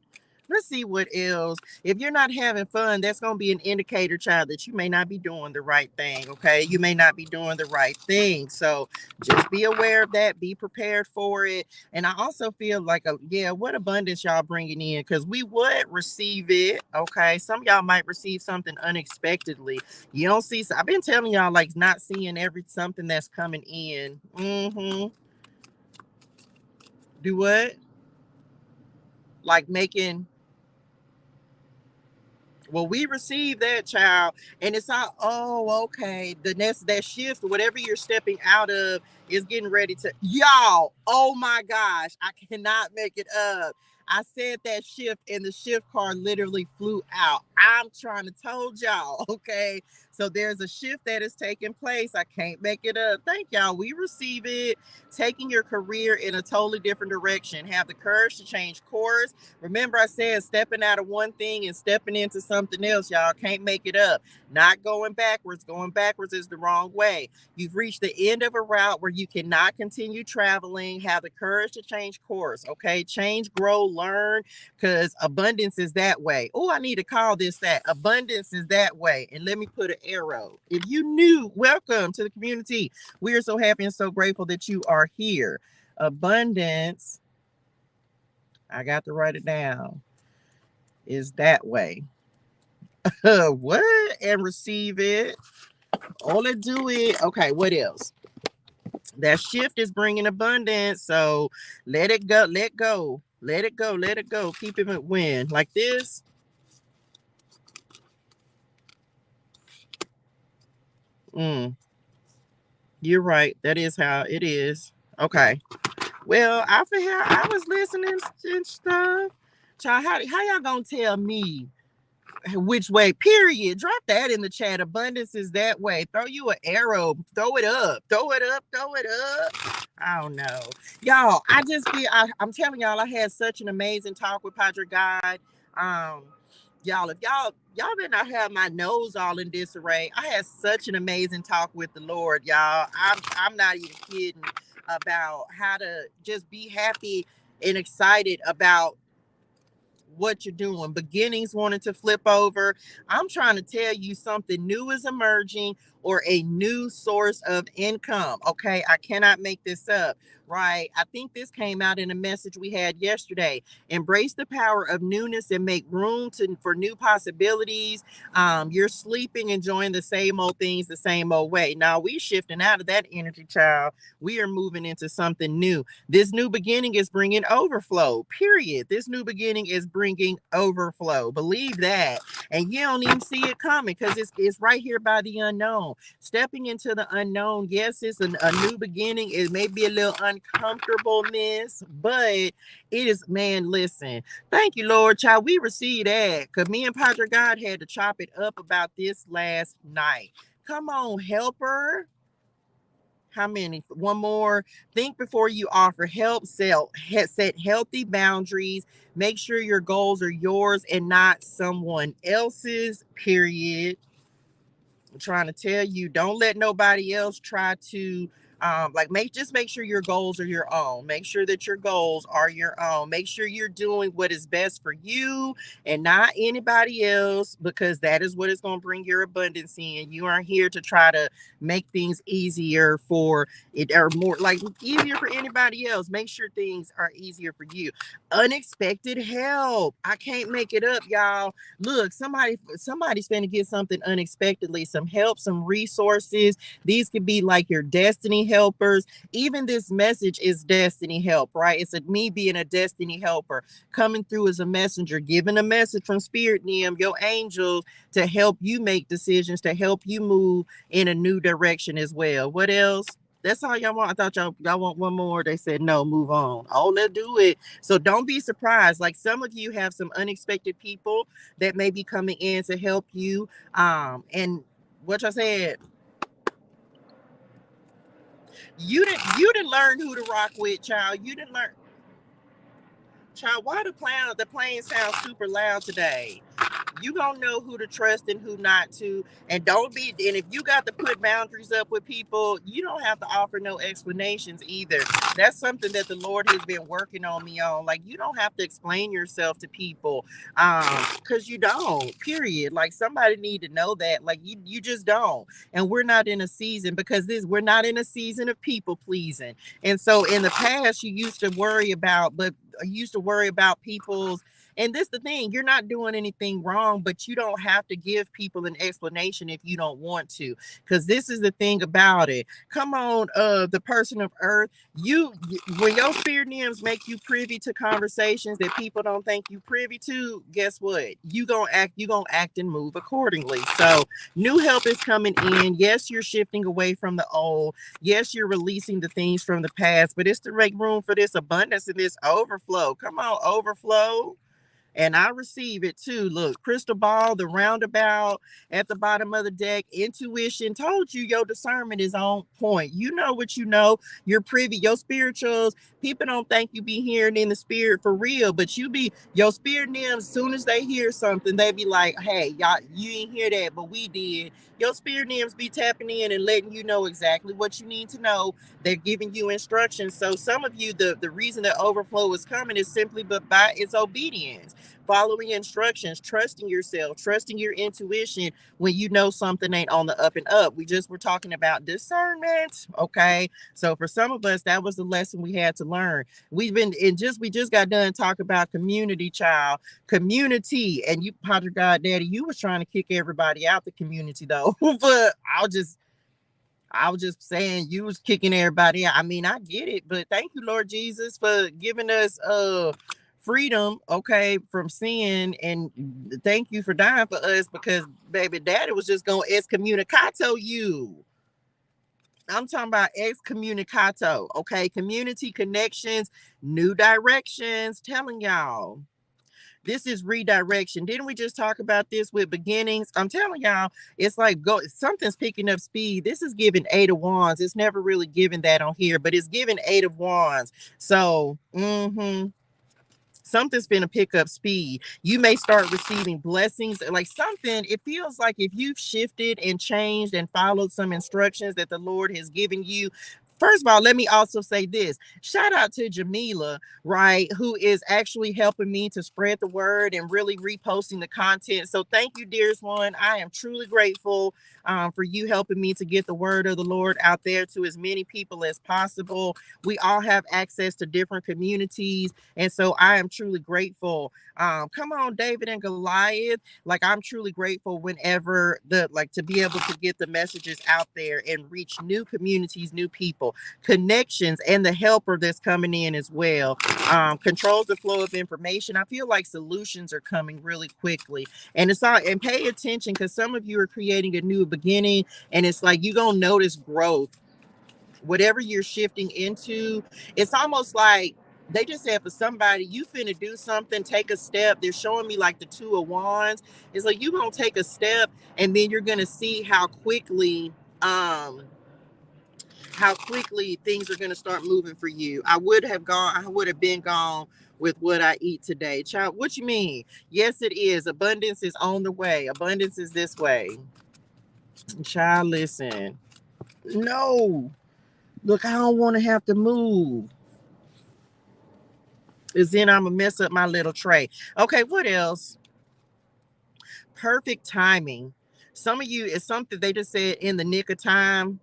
Let's see what else. If you're not having fun, that's going to be an indicator, child, that you may not be doing the right thing. Okay. You may not be doing the right thing. So just be aware of that. Be prepared for it. And I also feel like, what abundance y'all bringing in? Because we would receive it. Okay. Some of y'all might receive something unexpectedly. You don't see, I've been telling y'all, like, not seeing something that's coming in. Mm-hmm. Do what? Like making. Well, we receive that, child, and it's all, okay. That shift, whatever you're stepping out of, is getting ready to, y'all. Oh my gosh, I cannot make it up. I said that shift, and the shift card literally flew out. I'm trying to told y'all, okay. So there's a shift that is taking place. I can't make it up. Thank y'all. We receive it. Taking your career in a totally different direction. Have the courage to change course. Remember, I said stepping out of one thing and stepping into something else. Y'all can't make it up. Not going backwards. Going backwards is the wrong way. You've reached the end of a route where you cannot continue traveling. Have the courage to change course. Okay. Change, grow, learn, because abundance is that way. Oh, I need to call this that. Abundance is that way. And let me put an arrow. If you knew, welcome to the community. We are so happy and so grateful that you are here. Abundance, I got to write it down, is that way. What? And receive it. Only do it. Okay, what else? That shift is bringing abundance. So let it go. Let go. Let it go. Let it go. Keep it at win. Like this. You're right. That is how it is. Okay. Well, I feel I was listening and stuff. Child, how y'all gonna tell me which way? Period. Drop that in the chat. Abundance is that way. Throw you an arrow. Throw it up. Throw it up. Throw it up. I don't know. Y'all, I'm telling y'all, I had such an amazing talk with Padre God. Y'all, if y'all better not have my nose all in disarray. I had such an amazing talk with the Lord, y'all. I'm not even kidding about how to just be happy and excited about what you're doing. Beginnings wanting to flip over. I'm trying to tell you, something new is emerging, or a new source of income. Okay, I cannot make this up. Right. I think this came out in a message we had yesterday. Embrace the power of newness and make room for new possibilities. You're sleeping, enjoying the same old things the same old way. Now we shifting out of that energy, child. We are moving into something new. This new beginning is bringing overflow. Period. This new beginning is bringing overflow. Believe that. And you don't even see it coming, because it's right here by the unknown. Stepping into the unknown. Yes, it's a new beginning. It may be a little uncomfortableness, but it is, man, listen. Thank you, Lord, child. We received that, because me and Padre God had to chop it up about this last night. Come on, helper. How many? One more. Think before you offer help. Set healthy boundaries. Make sure your goals are yours and not someone else's. Period. I'm trying to tell you, don't let nobody else try to make sure your goals are your own. Make sure that your goals are your own. Make sure you're doing what is best for you and not anybody else, because that is what is going to bring your abundance in. You aren't here to try to make things easier for it, or more like easier for anybody else. Make sure things are easier for you. Unexpected help. I can't make it up, y'all. Look, somebody's going to get something unexpectedly, some help, some resources. These could be like your destiny helpers. Even this message is destiny help, right? It's me being a destiny helper, coming through as a messenger, giving a message from Spirit Nim, your angels, to help you make decisions, to help you move in a new direction as well. What else? That's all y'all want. I thought y'all want one more. They said no, move on. Oh, let's do it. So don't be surprised. Like, some of you have some unexpected people that may be coming in to help you. And what I said, you didn't learn who to rock with, child. You didn't learn, child. Why the plane sounds super loud today? You gonna know who to trust and who not to. And if you got to put boundaries up with people, you don't have to offer no explanations either. That's something that the Lord has been working on me on. Like, you don't have to explain yourself to people, because you don't, period. Like, somebody need to know that. Like, you just don't. And we're not in a season, because we're not in a season of people pleasing. And so in the past, you used to worry about, people's, and this the thing, you're not doing anything wrong, but you don't have to give people an explanation if you don't want to. Because this is the thing about it. Come on, the person of earth, when your spirit names make you privy to conversations that people don't think you privy to, guess what? You gonna act and move accordingly. So new help is coming in. Yes, you're shifting away from the old. Yes, you're releasing the things from the past, but it's to make room for this abundance and this overflow. Come on, overflow. And I receive it too. Look, crystal ball, the roundabout at the bottom of the deck, intuition. Told you your discernment is on point. You know what you know. You're privy. Your spirituals, people don't think you be hearing in the spirit for real, but your spirit them, as soon as they hear something, they be like, hey, y'all, you ain't hear that, but we did. Your spirit names be tapping in and letting you know exactly what you need to know. They're giving you instructions. So some of you, the reason that overflow is coming is simply but by its obedience, following instructions, trusting yourself, trusting your intuition when you know something ain't on the up and up. We just were talking about discernment. Okay. So for some of us, that was the lesson we had to learn. We just got done talking about community, child. Community. And you, Padre God Daddy, you was trying to kick everybody out the community though. But I was just saying you was kicking everybody out. I mean, I get it, but thank you, Lord Jesus, for giving us freedom, okay, from sin, and thank you for dying for us, because baby daddy was just gonna excommunicado you. I'm talking about excommunicado, okay? Community connections, new directions, telling y'all. This is redirection. Didn't we just talk about this with beginnings? I'm telling y'all, it's like something's picking up speed. This is giving 8 of Wands. It's never really given that on here, but it's giving 8 of Wands. So, something's going to pick up speed. You may start receiving blessings, like something. It feels like if you've shifted and changed and followed some instructions that the Lord has given you. First of all, let me also say this. Shout out to Jamila, right, who is actually helping me to spread the word and really reposting the content. So thank you, dearest one. I am truly grateful for you helping me to get the word of the Lord out there to as many people as possible. We all have access to different communities, and so I am truly grateful. Come on, David and Goliath. Like, I'm truly grateful whenever to be able to get the messages out there and reach new communities, new people, connections, and the helper that's coming in as well. Controls the flow of information. I feel like solutions are coming really quickly, and and pay attention, because some of you are creating a new beginning, and it's like you're gonna notice growth. Whatever you're shifting into, it's almost like they just said for somebody, you finna do something, take a step. They're showing me like the 2 of Wands. It's like you're gonna take a step, and then you're gonna see how quickly how quickly things are going to start moving for you. I would have been gone with what I eat today. Child, what you mean? Yes, it is. Abundance is on the way. Abundance is this way. Child, listen. No. Look, I don't want to have to move. Is then I'm going to mess up my little tray. Okay, what else? Perfect timing. Some of you, it's something they just said in the nick of time.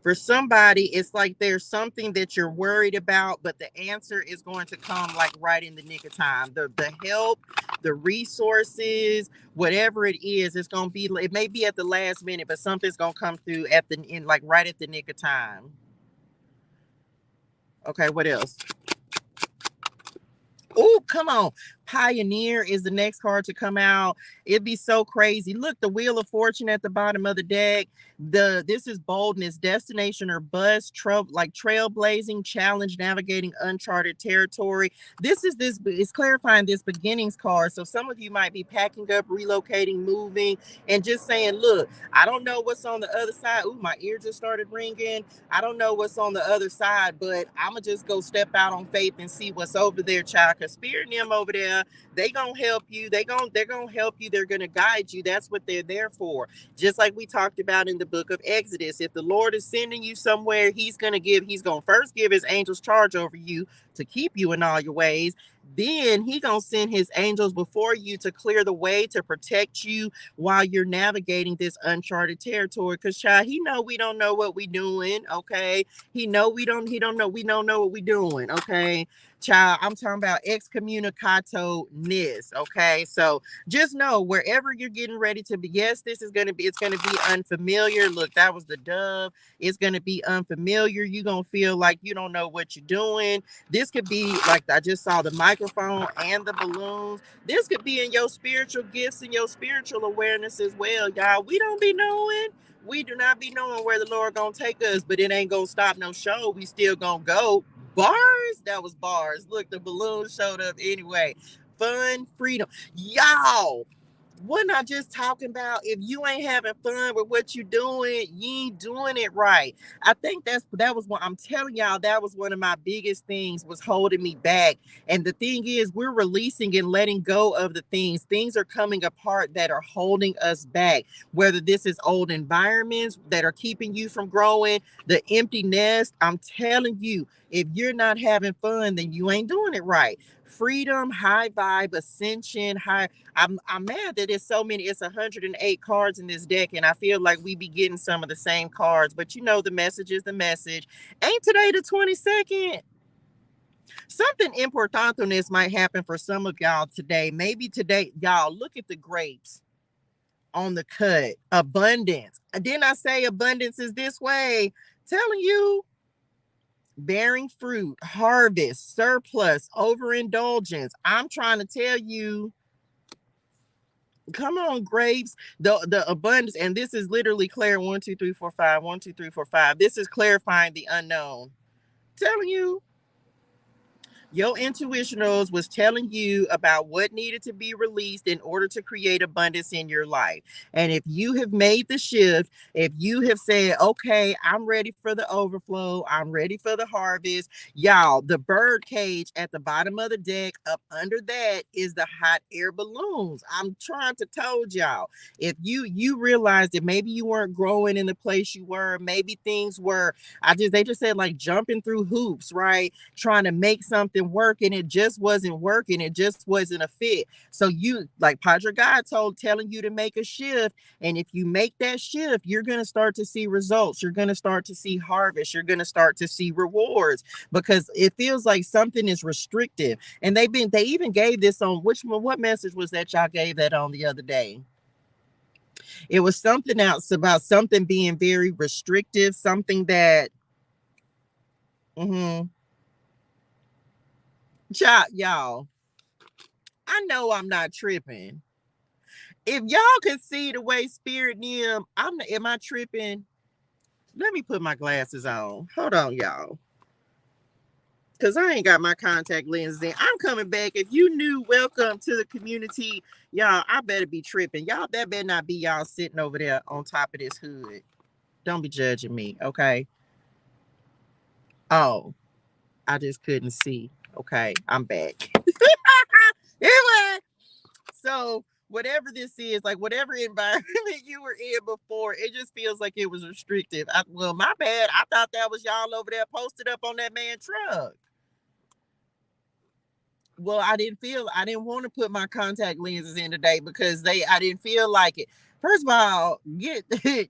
For somebody, it's like there's something that you're worried about, but the answer is going to come like right in the nick of time. The help, the resources, whatever it is, it's going to be, it may be at the last minute, but something's going to come through at the in like right at the nick of time. Okay, what else? Oh, come on. Pioneer is the next card to come out. It'd be so crazy. Look, the Wheel of Fortune at the bottom of the deck. This is boldness, destination or bust, trailblazing, challenge, navigating uncharted territory. It's clarifying this beginnings card. So some of you might be packing up, relocating, moving, and just saying, look, I don't know what's on the other side. Ooh, my ear just started ringing. I don't know what's on the other side, but I'm going to just go step out on faith and see what's over there, child. Because Spirit and them over there, they gonna help you. They're gonna help you. They're gonna guide you. That's what they're there for. Just like we talked about in the book of Exodus. If the Lord is sending you somewhere, he's gonna first give his angels charge over you to keep you in all your ways. Then he gonna send his angels before you to clear the way, to protect you while you're navigating this uncharted territory. Because child, he know we don't know what we doing. Okay. He don't know we don't know what we doing. Okay. Child, I'm talking about excommunicado-ness. Okay. So just know wherever you're getting ready to be, yes, it's gonna be unfamiliar. Look, that was the dove. It's gonna be unfamiliar. You're gonna feel like you don't know what you're doing. This could be like I just saw the microphone and the balloons. This could be in your spiritual gifts and your spiritual awareness as well, y'all. We don't be knowing. We do not be knowing where the Lord gonna take us, but it ain't gonna stop no show. We still gonna go. Bars? That was bars. Look, the balloon showed up anyway. Fun, freedom. Y'all, wasn't I just talking about if you ain't having fun with what you doing, you ain't doing it right. I think that was what I'm telling y'all. That was one of my biggest things was holding me back. And the thing is, we're releasing and letting go of the things. Things are coming apart that are holding us back. Whether this is old environments that are keeping you from growing, the empty nest. I'm telling you, if you're not having fun, then you ain't doing it right. Freedom, high vibe, ascension, high. I'm mad that it's so many. It's 108 cards in this deck, and I feel like we be getting some of the same cards. But you know, the message is the message. Ain't today the 22nd? Something importante might happen for some of y'all today. Maybe today, y'all look at the grapes on the cut. Abundance. Didn't I say abundance is this way? Telling you. Bearing fruit, harvest, surplus, overindulgence. I'm trying to tell you, come on, grapes, the abundance. And this is literally Claire 1, 2, 3, 4, 5. 1, 2, 3, 4, 5. This is clarifying the unknown. Telling you. Your intuitionals was telling you about what needed to be released in order to create abundance in your life. And if you have made the shift, if you have said, okay, I'm ready for the overflow, I'm ready for the harvest, y'all, the bird cage at the bottom of the deck, up under that is the hot air balloons. I'm trying to told y'all, if you realize that maybe you weren't growing in the place you were, maybe things were, they just said like jumping through hoops, right? Trying to make something work and it just wasn't working. It just wasn't a fit. So you, like Padre God telling you to make a shift. And if you make that shift, you're going to start to see results. You're going to start to see harvest. You're going to start to see rewards because it feels like something is restrictive. And they even gave this on what message was that y'all gave that on the other day? It was something else about something being very restrictive, something that, y'all, I know I'm not tripping. If y'all could see the way Spirit am I tripping? Let me put my glasses on. Hold on, y'all. because I ain't got my contact lenses in. I'm coming back. If you new, welcome to the community. Y'all, I better be tripping. Y'all, that better not be y'all sitting over there on top of this hood. Don't be judging me, okay? Oh, I just couldn't see. Okay, I'm back. Anyway, so whatever this is, like whatever environment you were in before, it just feels like it was restrictive. Well, my bad. I thought that was y'all over there posted up on that man truck. Well, I didn't want to put my contact lenses in today because I didn't feel like it. First of all,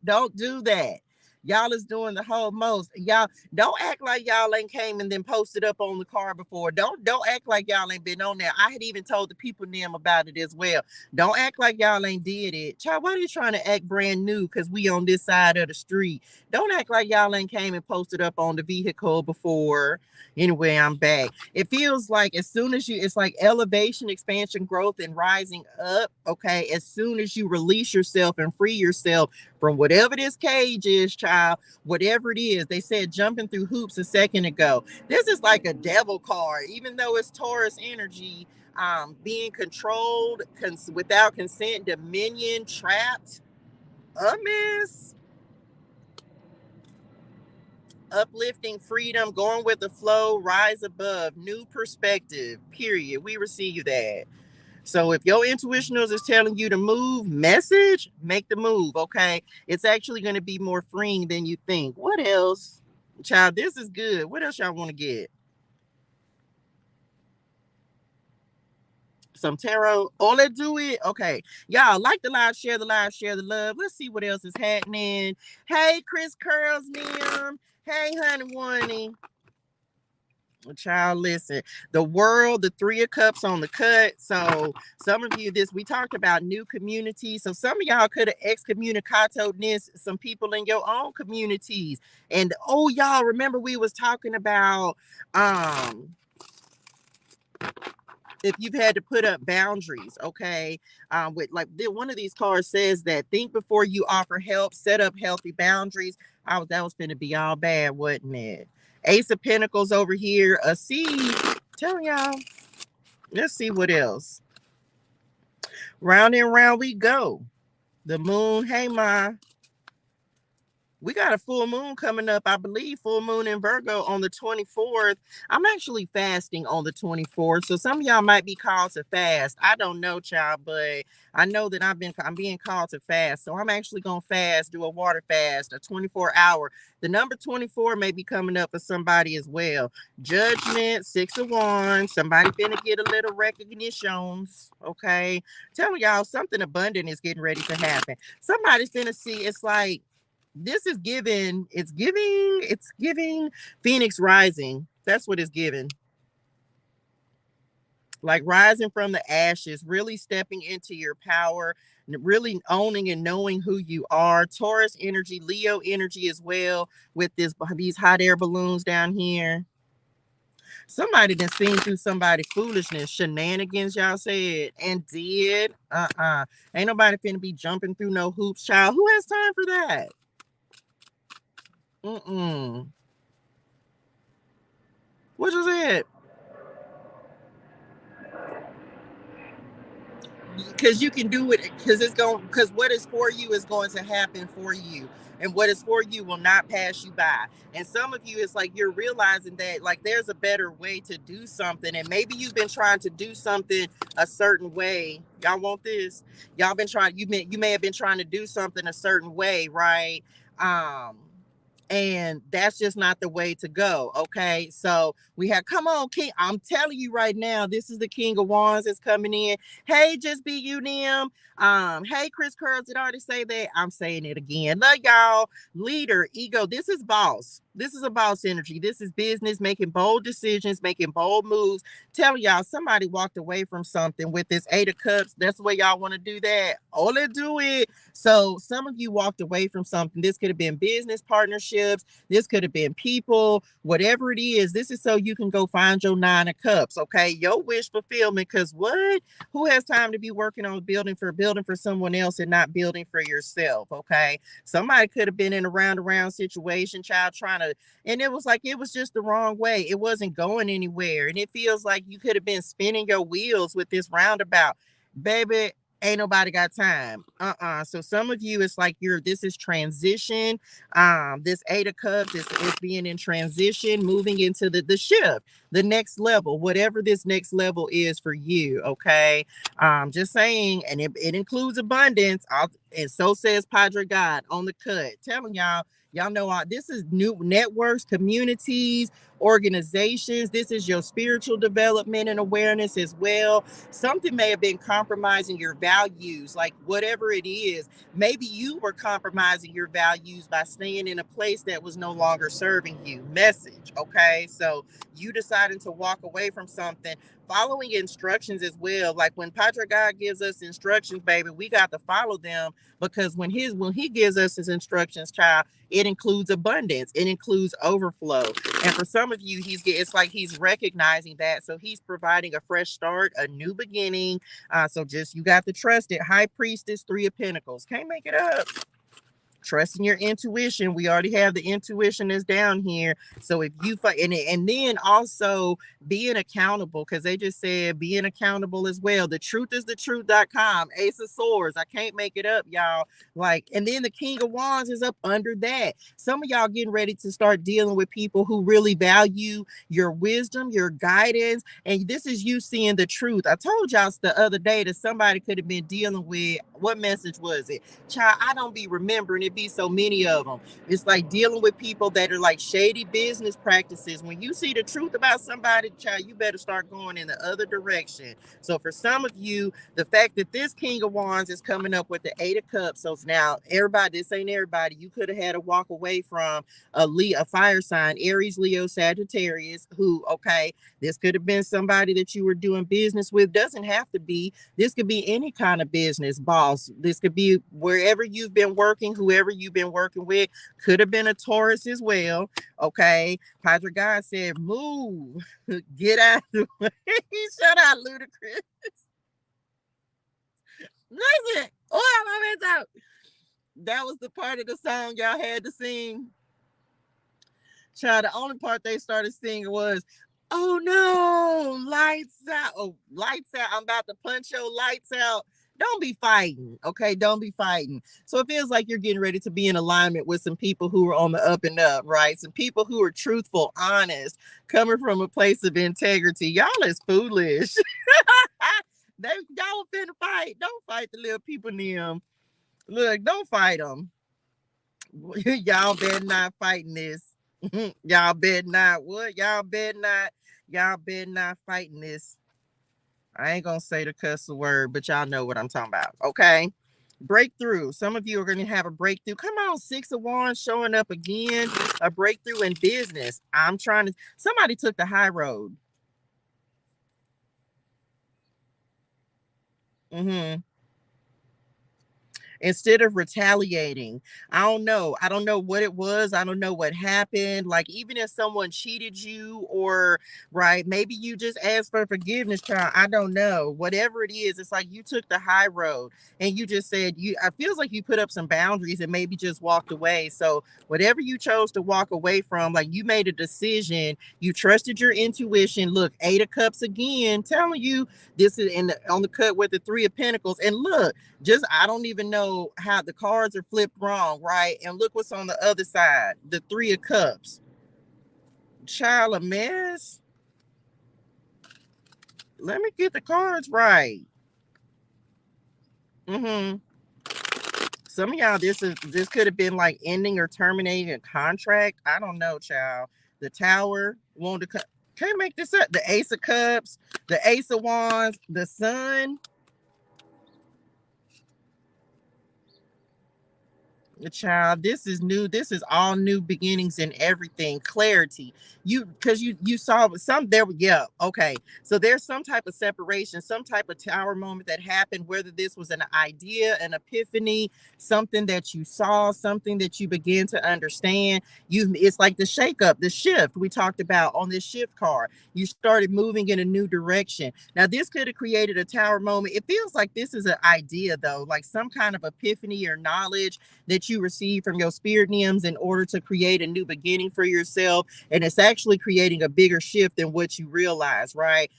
don't do that. Y'all is doing the whole most. Y'all don't act like y'all ain't came and then posted up on the car before. Don't act like y'all ain't been on there. I had even told the people them about it as well. Don't act like y'all ain't did it. Child, why are you trying to act brand new? Because we on this side of the street. Don't act like y'all ain't came and posted up on the vehicle before. Anyway, I'm back. It feels like as soon as it's like elevation, expansion, growth, and rising up. Okay. As soon as you release yourself and free yourself from whatever this cage is, child, whatever it is, they said jumping through hoops a second ago. This is like a devil card, even though it's Taurus energy, being controlled, without consent, dominion, trapped, amiss. Uplifting, freedom, going with the flow, rise above, new perspective, period. We receive that. So if your intuitionals is telling you to move, message, make the move, okay? It's actually going to be more freeing than you think. What else? Child, this is good. What else y'all want to get? Some tarot. Oh, let's do it. Okay. Y'all like the live, share the live, share the love. Let's see what else is happening. Hey, Chris Curls, Nim. Hey, honey, Woney. Child, listen, the world, the 3 of Cups on the cut. So some of you, we talked about new communities. So some of y'all could have excommunicated some people in your own communities. And y'all remember we was talking about if you've had to put up boundaries, okay? With like one of these cards says that think before you offer help, set up healthy boundaries. That was gonna be all bad, wasn't it? Ace of Pentacles over here, a seed. Telling y'all. Let's see what else. Round and round we go. The moon. Hey, Ma. We got a full moon coming up, I believe, full moon in Virgo on the 24th. I'm actually fasting on the 24th, so some of y'all might be called to fast. I don't know, child, but I know that I'm being called to fast, so I'm actually going to fast, do a water fast, a 24-hour. The number 24 may be coming up for somebody as well. Judgment, 6 of Wands. Somebody finna get a little recognitions, okay? Telling y'all something abundant is getting ready to happen. Somebody's finna see, it's like, this is giving, it's giving Phoenix rising. That's what it's giving. Like rising from the ashes, really stepping into your power, really owning and knowing who you are. Taurus energy, Leo energy as well with these hot air balloons down here. Somebody done seen through somebody's foolishness, shenanigans, y'all said, and did. Ain't nobody finna be jumping through no hoops, child. Who has time for that? What you said? Because you can do it, because what is for you is going to happen for you, and what is for you will not pass you by. And some of you, it's like you're realizing that like there's a better way to do something, and maybe you've been trying to do something a certain way. Y'all want this? Y'all been trying, you may have been trying to do something a certain way, right? And that's just not the way to go. Okay, so we have, come on, King. I'm telling you right now, this is the King of Wands that's coming in. Hey, just be you, them. Hey, Chris Curls, did I already say that? I'm saying it again. Love y'all. Leader, ego. This is boss. This is a boss energy. This is business, making bold decisions, making bold moves. Telling y'all, somebody walked away from something with this 8 of Cups. That's the way y'all want to do that. Oh, let's do it. So some of you walked away from something. This could have been business partnerships. This could have been people, whatever it is. This is so you can go find your 9 of Cups, okay? Your wish fulfillment, because what? Who has time to be working on building for someone else and not building for yourself, okay? Somebody could have been in a round situation, child, trying kind of, and it was like, it was just the wrong way. It wasn't going anywhere. And it feels like you could have been spinning your wheels with this roundabout. Baby, ain't nobody got time. So some of you, it's like this is transition. This Eight of Cups is being in transition, moving into the shift, the next level, whatever this next level is for you. Okay. Just saying, and it includes abundance. And so says Padre God on the cut. Telling y'all know this is new networks, communities, organizations. This is your spiritual development and awareness as well. Something may have been compromising your values, like whatever it is. Maybe you were compromising your values by staying in a place that was no longer serving you. Message. Okay. So you decided to walk away from something, following instructions as well. Like when Padre God gives us instructions, baby, we got to follow them, because when he gives us his instructions, child, it includes abundance, it includes overflow. And for some of you, it's like he's recognizing that, so he's providing a fresh start, a new beginning. So just, you got to trust it. High Priestess, Three of Pentacles, can't make it up. Trusting your intuition. We already have the intuition is down here. So if you and then also being accountable, because they just said being accountable as well. The truth is the truth.com. Ace of Swords. I can't make it up, y'all. Like, and then the King of Wands is up under that. Some of y'all getting ready to start dealing with people who really value your wisdom, your guidance, and this is you seeing the truth. I told y'all the other day that somebody could have been dealing with, what message was it? Child, I don't be remembering, it be so many of them. It's like dealing with people that are like shady business practices. When you see the truth about somebody, child, you better start going in the other direction. So for some of you, the fact that this King of Wands is coming up with the Eight of Cups, so now everybody, this ain't everybody. You could have had to walk away from a fire sign, Aries, Leo, Sagittarius, who, okay, this could have been somebody that you were doing business with. Doesn't have to be. This could be any kind of business boss. This could be wherever you've been working, whoever you've been working with. Could have been a Taurus as well. Okay. Padre God said, move, get out of the way. Shut out, Ludacris. Listen. Oh, my man's out. That was the part of the song y'all had to sing. Child, the only part they started singing was, oh no, lights out. Oh, lights out. I'm about to punch your lights out. Don't be fighting. Okay. Don't be fighting. So it feels like you're getting ready to be in alignment with some people who are on the up and up, right? Some people who are truthful, honest, coming from a place of integrity. Y'all is foolish. Y'all finna fight. Don't fight the little people near them. Look, don't fight them. Y'all better not fighting this. Y'all better not. What? Y'all better not fighting this. I ain't gonna say the cuss word, but y'all know what I'm talking about. Okay. Breakthrough. Some of you are going to have a breakthrough. Come on, Six of Wands showing up again. A breakthrough in business. Somebody took the high road. Instead of retaliating. I don't know what it was. I don't know what happened. Like, even if someone cheated you, or right, maybe you just asked for forgiveness, child. I don't know. Whatever it is, it's like you took the high road and you just said, I feels like you put up some boundaries and maybe just walked away. So whatever you chose to walk away from, like, you made a decision, you trusted your intuition. Look, Eight of Cups again, telling you this is on the cut with the Three of Pentacles. And look, I don't even know how the cards are flipped wrong, right? And look what's on the other side, the Three of Cups. Child, a mess. Let me get the cards right. Some of y'all, this could have been like ending or terminating a contract. I don't know, child. The Tower, can't make this up. The Ace of Cups, the Ace of Wands, the Sun. Child, this is new. This is all new beginnings and everything. Clarity. Because you saw some there. Yeah. Okay. So there's some type of separation, some type of tower moment that happened, whether this was an idea, an epiphany, something that you saw, something that you began to understand. It's like the shakeup, the shift we talked about on this shift card. You started moving in a new direction. Now, this could have created a tower moment. It feels like this is an idea, though, like some kind of epiphany or knowledge that you receive from your spirit NIMS in order to create a new beginning for yourself. And it's actually creating a bigger shift than what you realize, right?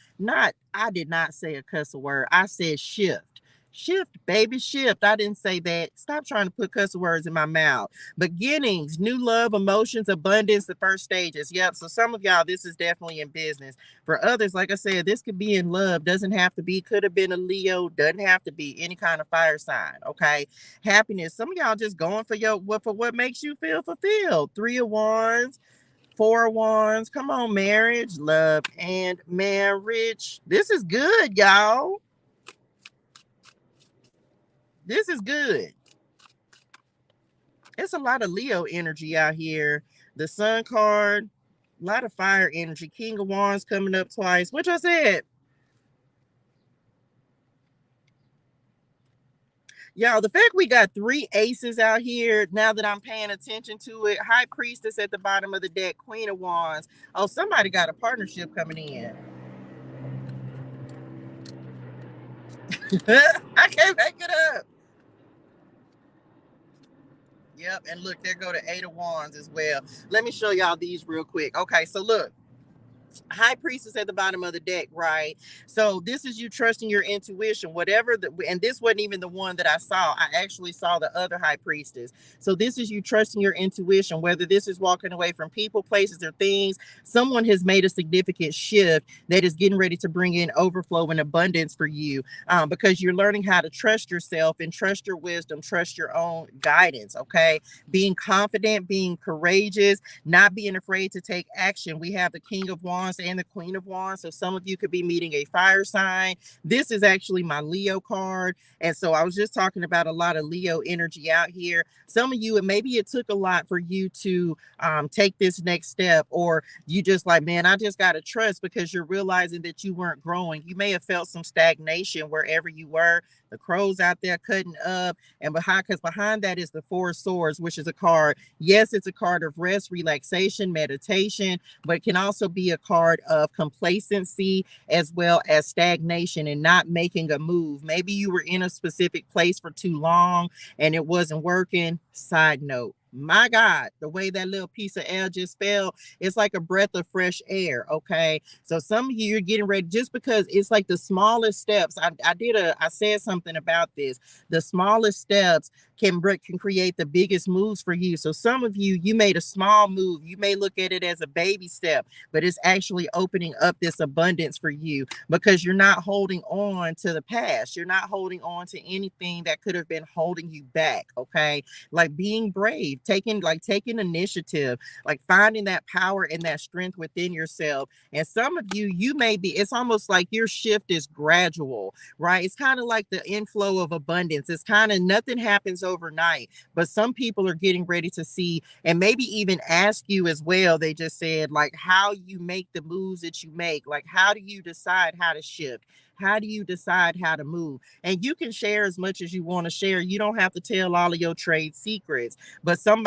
I did not say a cuss word. I said shift. Shift, baby, shift. I didn't say that. Stop trying to put cuss words in my mouth. Beginnings, new love, emotions, abundance, the first stages. Yep. So some of y'all, this is definitely in business. For others, like I said, this could be in love. Doesn't have to be. Could have been a Leo. Doesn't have to be any kind of fire sign. Okay. Happiness. Some of y'all just going for what makes you feel fulfilled. 3 of Wands. 4 of Wands. Come on, marriage, love, and marriage. This is good, y'all. This is good. It's a lot of Leo energy out here. The Sun card, a lot of fire energy. King of Wands coming up twice, which I said. Y'all, the fact we got 3 aces out here, now that I'm paying attention to it. High Priestess at the bottom of the deck, Queen of Wands. Oh, somebody got a partnership coming in. I can't make it up. Yep, and look, there go the 8 of Wands as well. Let me show y'all these real quick. Okay, so look. High Priestess at the bottom of the deck, right? So this is you trusting your intuition, whatever and this wasn't even the one that I saw. I actually saw the other High Priestess. So this is you trusting your intuition, whether this is walking away from people, places, or things. Someone has made a significant shift that is getting ready to bring in overflow and abundance for you, because you're learning how to trust yourself and trust your wisdom, trust your own guidance. Okay, being confident, being courageous, not being afraid to take action. We have the King of Wands and the Queen of Wands. So some of you could be meeting a fire sign. This is actually my Leo card. And so I was just talking about a lot of Leo energy out here. Some of you, maybe it took a lot for you to take this next step, or you just like, man, I just got to trust, because you're realizing that you weren't growing. You may have felt some stagnation wherever you were. The crows out there cutting up, and behind that is the 4 of Swords, which is a card. Yes, it's a card of rest, relaxation, meditation, but it can also be a card of complacency as well as stagnation and not making a move. Maybe you were in a specific place for too long and it wasn't working. Side note, my God, the way that little piece of air just fell, it's like a breath of fresh air. Okay. So some of you are getting ready, just because it's like the smallest steps. I said something about this. The smallest steps can create the biggest moves for you. So some of you made a small move. You may look at it as a baby step, but it's actually opening up this abundance for you, because you're not holding on to the past. You're not holding on to anything that could have been holding you back. Okay. Like being brave, taking initiative, like finding that power and that strength within yourself. And some of you may be, it's almost like your shift is gradual, right? It's kind of like the inflow of abundance. It's kind of, nothing happens overnight, but some people are getting ready to see, and maybe even ask you as well. They just said, like, how you make the moves that you make. Like, how do you decide how to shift? How do you decide how to move? And you can share as much as you want to share. You don't have to tell all of your trade secrets, but some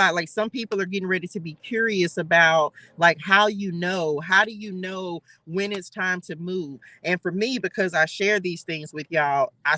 people are getting ready to be curious about, like, how do you know when it's time to move? And for me, because I share these things with y'all, I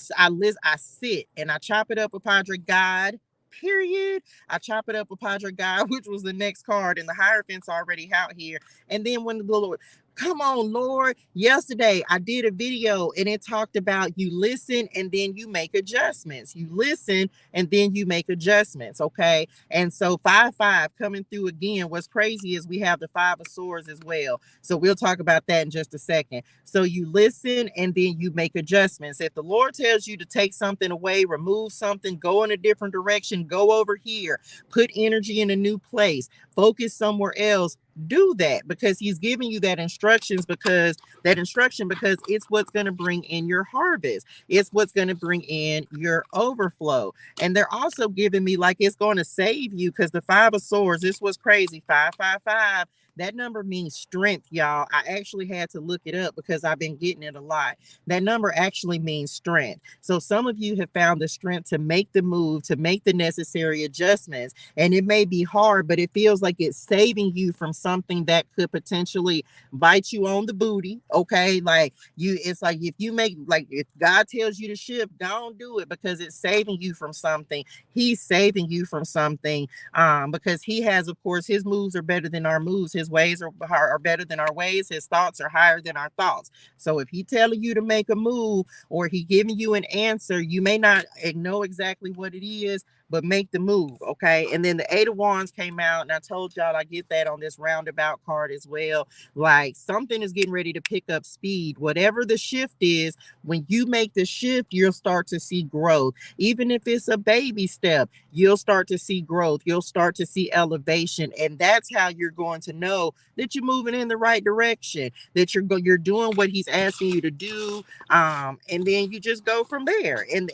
sit and I chop it up with Padre God. Period. I chop it up with Padre God, which was the next card, and the Hierophant's already out here. And then when the Lord, come on, Lord. Yesterday, I did a video and it talked about you listen and then you make adjustments. You listen and then you make adjustments. Okay. And so 5-5 coming through again. What's crazy is we have the 5 of Swords as well. So we'll talk about that in just a second. So you listen and then you make adjustments. If the Lord tells you to take something away, remove something, go in a different direction, go over here, put energy in a new place, focus somewhere else, do that, because he's giving you that instruction because it's what's going to bring in your harvest. It's what's going to bring in your overflow. And they're also giving me, like, it's going to save you, because the 5 of Swords, this was crazy. 5-5-5 That number means strength, y'all. I actually had to look it up because I've been getting it a lot. That number actually means strength. So some of you have found the strength to make the move, to make the necessary adjustments. And it may be hard, but it feels like it's saving you from something that could potentially bite you on the booty. Okay. Like it's like if you make, like, if God tells you to shift, don't do it because it's saving you from something. He's saving you from something, because he has, of course, his moves are better than our moves. His ways are better than our ways. His thoughts are higher than our thoughts. So if he telling you to make a move or he giving you an answer, you may not know exactly what it is, but make the move. Okay. And then the Eight of Wands came out, and I told y'all I get that on this roundabout card as well. Like something is getting ready to pick up speed. Whatever the shift is, when you make the shift, you'll start to see growth. Even if it's a baby step, you'll start to see growth. You'll start to see elevation. And that's how you're going to know that you're moving in the right direction, that you're doing what he's asking you to do. And then you just go from there. And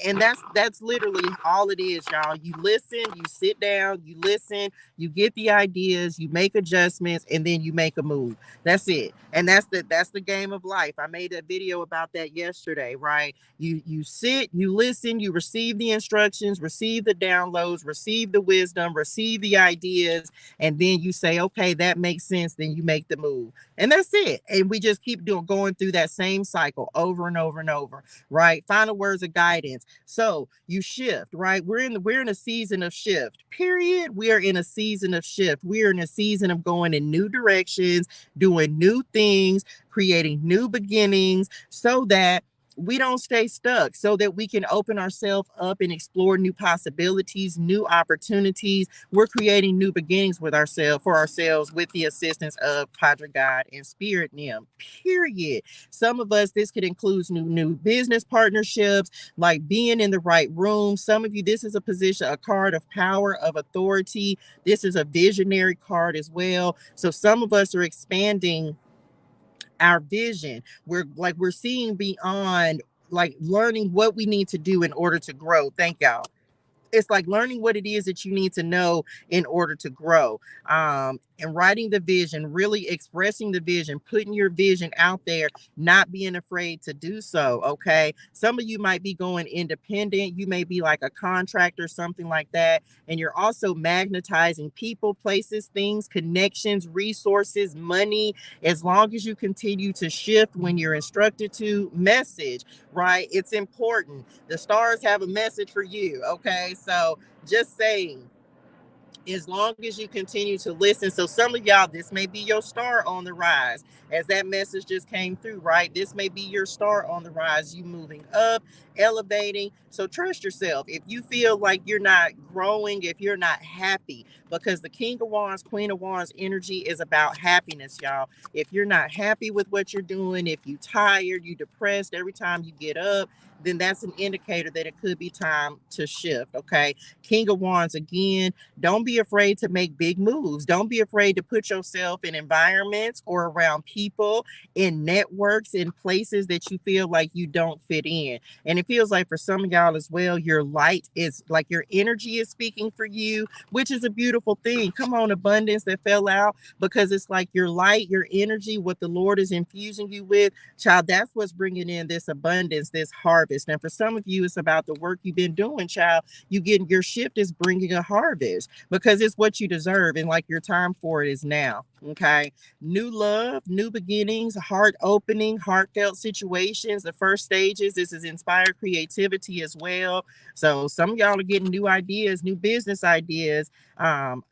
that's literally all it is, y'all. You listen, you sit down, you listen, you get the ideas, you make adjustments, and then you make a move. That's it. And that's the game of life. I made a video about that yesterday, right? You sit, you listen, you receive the instructions, receive the downloads, receive the wisdom, receive the ideas, and then you say, okay, that makes sense. Then you make the move. And that's it. And we just keep going through that same cycle over and over and over, right? Final words of guidance. So you shift, right? We're in a season of shift. Period. We are in a season of shift. We are in a season of going in new directions, doing new things, creating new beginnings, so that we don't stay stuck, so that we can open ourselves up and explore new possibilities, new opportunities. We're creating new beginnings with ourselves with the assistance of Padre God and Spirit Nim. Period. Some of us, this could include new business partnerships, like being in the right room. Some of you, this is a position, a card of power, of authority. This is a visionary card as well. So some of us are expanding our vision. We're seeing beyond, like learning what we need to do in order to grow. Thank y'all. It's like learning what it is that you need to know in order to grow. And writing the vision, really expressing the vision, putting your vision out there, not being afraid to do so. Okay. Some of you might be going independent. You may be like a contractor, something like that. And you're also magnetizing people, places, things, connections, resources, money. As long as you continue to shift when you're instructed to, message, right? It's important. The stars have a message for you. Okay. So just saying, as long as you continue to listen. So some of y'all, this may be your star on the rise, as that message just came through, right? This may be your star on the rise, you moving up, elevating. So trust yourself. If you feel like you're not growing, if you're not happy, because the King of Wands, Queen of Wands energy is about happiness, y'all. If you're not happy with what you're doing, if you're tired, you're depressed every time you get up, then that's an indicator that it could be time to shift. Okay. King of Wands again. Don't be afraid to make big moves. Don't be afraid to put yourself in environments or around people, in networks, in places that you feel like you don't fit in. And it feels like for some of y'all as well, your light is like your energy is speaking for you, which is a beautiful thing. Come on, abundance that fell out, because it's like your light, your energy, what the Lord is infusing you with, child, that's what's bringing in this abundance, this harvest. And for some of you, it's about the work you've been doing, child. Your shift is bringing a harvest because it's what you deserve, and like your time for it is now. Okay. New love, new beginnings, heart opening, heartfelt situations, the first stages. This is inspired creativity as well. So some of y'all are getting new ideas, new business ideas.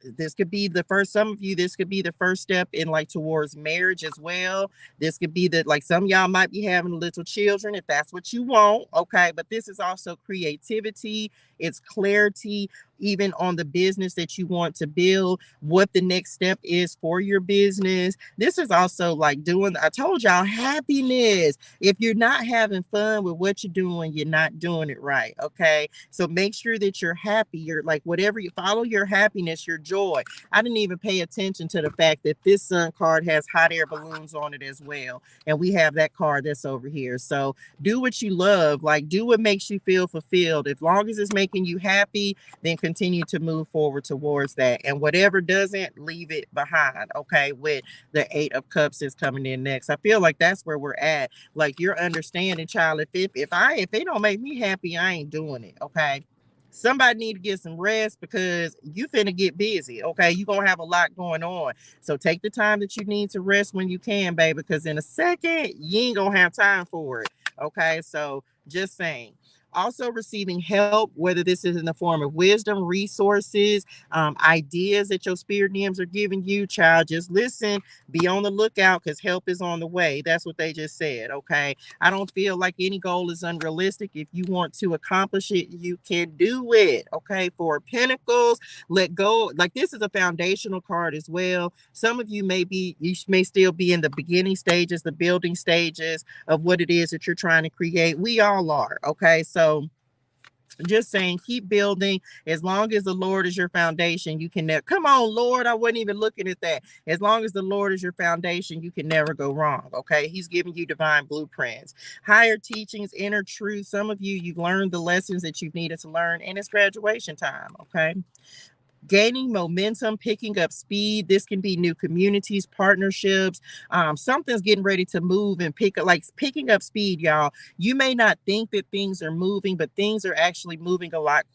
This could be the first, some of you, this could be the first step in like towards marriage as well. This could be that, like, some of y'all might be having little children if that's what you want. Okay. But this is also creativity. It's clarity, even on the business that you want to build, what the next step is for your business. This is also like doing, I told y'all, happiness. If you're not having fun with what you're doing, you're not doing it right. Okay. So make sure that you're happy. You're like, whatever you follow, your happiness, your joy. I didn't even pay attention to the fact that this sun card has hot air balloons on it as well. And we have that card that's over here. So do what you love, like do what makes you feel fulfilled. As long as it's making you happy, then continue to move forward towards that. And whatever doesn't, leave it behind. Okay. With the 8 of Cups is coming in next. I feel like that's where we're at. Like you're understanding, child. If they don't make me happy, I ain't doing it. Okay. Somebody need to get some rest because you finna get busy. Okay. You're gonna have a lot going on. So take the time that you need to rest when you can, baby, because in a second, you ain't gonna have time for it. Okay. So just saying. Also receiving help, whether this is in the form of wisdom, resources, ideas that your spirit names are giving you, child. Just listen, be on the lookout because help is on the way. That's what they just said. Okay. I don't feel like any goal is unrealistic. If you want to accomplish it, you can do it. Okay. For Pentacles, let go. Like this is a foundational card as well. Some of you may still be in the beginning stages, the building stages of what it is that you're trying to create. We all are. Okay. So just saying, keep building. As long as the Lord is your foundation, you can never come on, Lord. I wasn't even looking at that. As long as the Lord is your foundation, you can never go wrong. Okay. He's giving you divine blueprints, higher teachings, inner truth. Some of you've learned the lessons that you've needed to learn, and it's graduation time. Okay. Gaining momentum, picking up speed. This can be new communities, partnerships. Something's getting ready to move and picking up speed, y'all. You may not think that things are moving, but things are actually moving a lot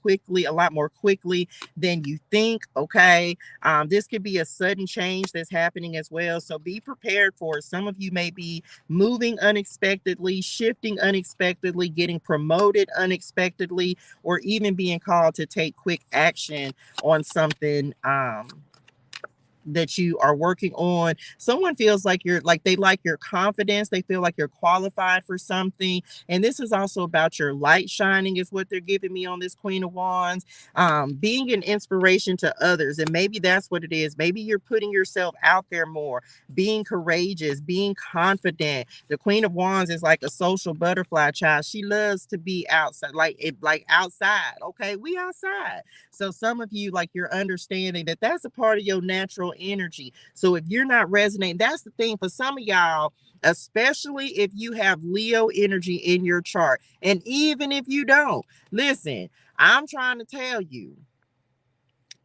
more quickly than you think. Okay. This could be a sudden change that's happening as well. So be prepared for it. Some of you may be moving unexpectedly, shifting unexpectedly, getting promoted unexpectedly, or even being called to take quick action on something that you are working on. Someone feels like they like your confidence. They feel like you're qualified for something. And this is also about your light shining is what they're giving me on this Queen of Wands. Being an inspiration to others. And maybe that's what it is. Maybe you're putting yourself out there more, being courageous, being confident. The Queen of Wands is like a social butterfly, child. She loves to be outside, like outside. Okay. We outside. So some of you, like you're understanding that that's a part of your natural energy. So if you're not resonating, that's the thing for some of y'all, especially if you have Leo energy in your chart. And even if you don't, listen, I'm trying to tell you,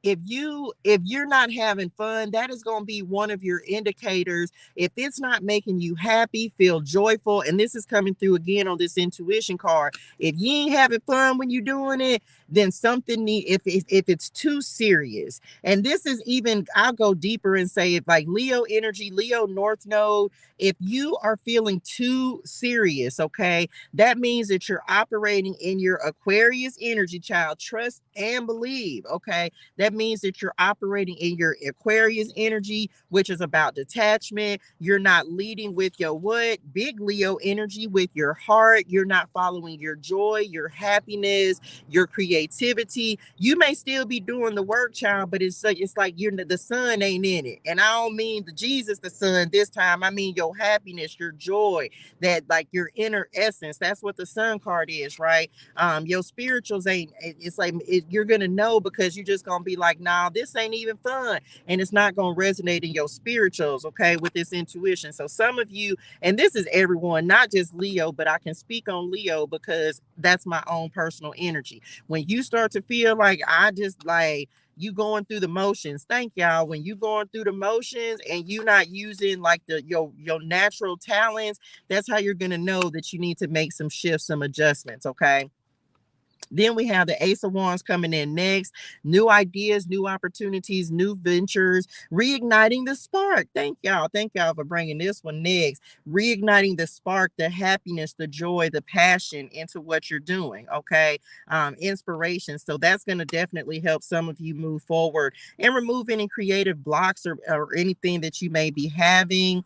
if you're not having fun, that is going to be one of your indicators. If it's not making you happy, feel joyful, and this is coming through again on this intuition card. If you ain't having fun when you're doing it, then something if it's too serious. And this is even, I'll go deeper and say, if like Leo energy, Leo North Node, if you are feeling too serious, okay, that means that you're operating in your Aquarius energy, child. Trust and believe, okay. That means that you're operating in your Aquarius energy, which is about detachment. You're not leading with your what? Big Leo energy, with your heart. You're not following your joy, your happiness, your creativity. You may still be doing the work, child, but it's like the sun ain't in it. And I don't mean the Jesus, the sun this time. I mean your happiness, your joy, that like your inner essence. That's what the sun card is, right? Your spirituals ain't, it's like you're gonna know because you're just gonna be like, nah, this ain't even fun, and it's not gonna resonate in your spirituals, okay, with this intuition. So some of you, and this is everyone, not just Leo, but I can speak on Leo because that's my own personal energy. When you start to feel like you going through the motions, thank y'all, when you going through the motions and you not using like your natural talents, that's how you're gonna know that you need to make some shifts, some adjustments, okay. Then we have the Ace of Wands coming in next. New ideas, new opportunities, new ventures, reigniting the spark. Thank y'all. Thank y'all for bringing this one next. Reigniting the spark, the happiness, the joy, the passion into what you're doing. Okay. Inspiration. So that's going to definitely help some of you move forward and remove any creative blocks or anything that you may be having.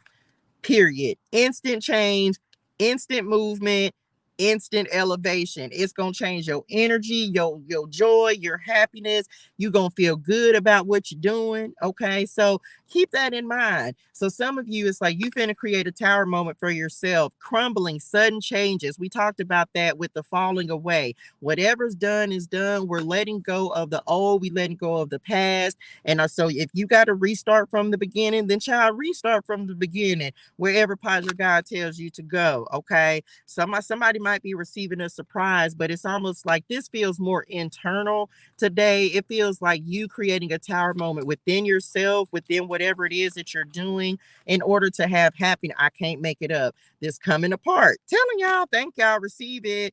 Period. Instant change, instant movement, instant elevation. It's gonna change your energy, your joy, your happiness. You're gonna feel good about what you're doing. Okay, so keep that in mind. So some of you, it's like you finna create a tower moment for yourself. Crumbling, sudden changes. We talked about that with the falling away. Whatever's done is done. We're letting go of the old. We letting go of the past. And so if you got to restart from the beginning, then child, restart from the beginning, wherever Positive God tells you to go. Okay. Somebody might be receiving a surprise, but it's almost like this feels more internal today. It feels like you creating a tower moment within yourself, within whatever it is that you're doing in order to have happiness. I can't make it up. This coming apart. Telling y'all, thank y'all, receive it.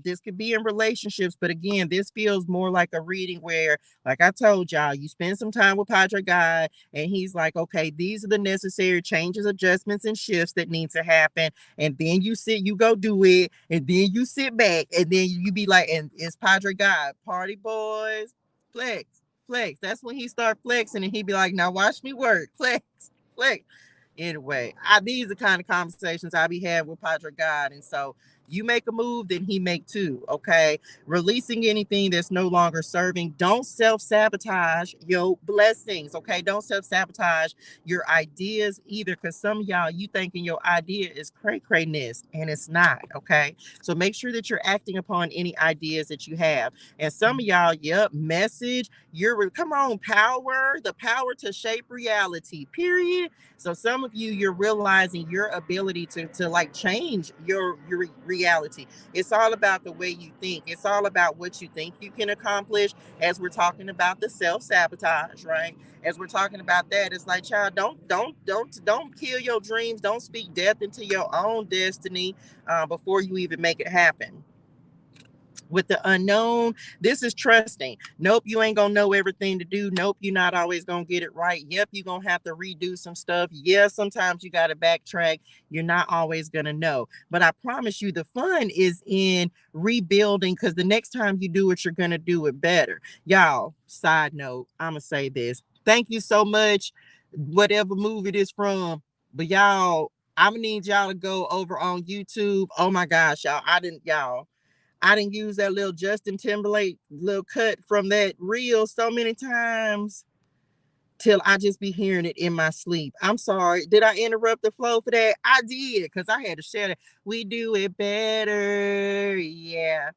This could be in relationships, but again, this feels more like a reading where, like I told y'all, you spend some time with Padre God, and he's like, okay, these are the necessary changes, adjustments, and shifts that need to happen. And then you go do it, and then you sit back, and then you be like, and it's Padre God, party boys, flex, flex. That's when he start flexing, and he be like, now watch me work, flex, flex. Anyway, these are the kind of conversations I be having with Padre God. And so you make a move, then he make two. Okay. Releasing anything that's no longer serving. Don't self-sabotage your blessings. Okay. Don't self-sabotage your ideas either. Because some of y'all, you thinking your idea is cray-crayness, and it's not. Okay. So make sure that you're acting upon any ideas that you have. And some of y'all, message. Come on, the power to shape reality, period. So some of you're realizing your ability to like change your reality. It's all about the way you think. It's all about what you think you can accomplish. As we're talking about the self-sabotage, right? As we're talking about that, it's like, child, don't kill your dreams. Don't speak death into your own destiny before you even make it happen. With the unknown, this is trusting. Nope, you ain't gonna know everything to do. Nope, you're not always gonna get it right. Yep, you're gonna have to redo some stuff. Yeah, sometimes you gotta backtrack. You're not always gonna know. But I promise you, the fun is in rebuilding, because the next time you do it, you're gonna do it better. Y'all, side note, I'm gonna say this. Thank you so much, whatever movie it is from. But y'all, I'm gonna need y'all to go over on YouTube. Oh my gosh, I didn't use that little Justin Timberlake little cut from that reel so many times till I just be hearing it in my sleep. I'm sorry. Did I interrupt the flow for that? I did, because I had to share that. We do it better. Yeah.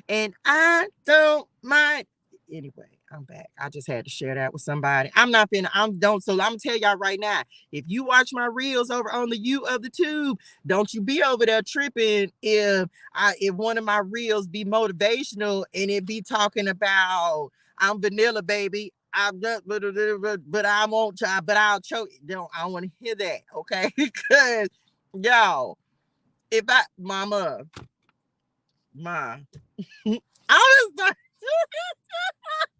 And I don't mind. Anyway, I'm back. I just had to share that with somebody. I'm gonna tell y'all right now. If you watch my reels over on the U of the Tube, don't you be over there tripping if one of my reels be motivational and it be talking about I'm vanilla, baby. But I won't try, but I'll choke. I don't want to hear that, okay? Because y'all, if I mama, ma, I was like,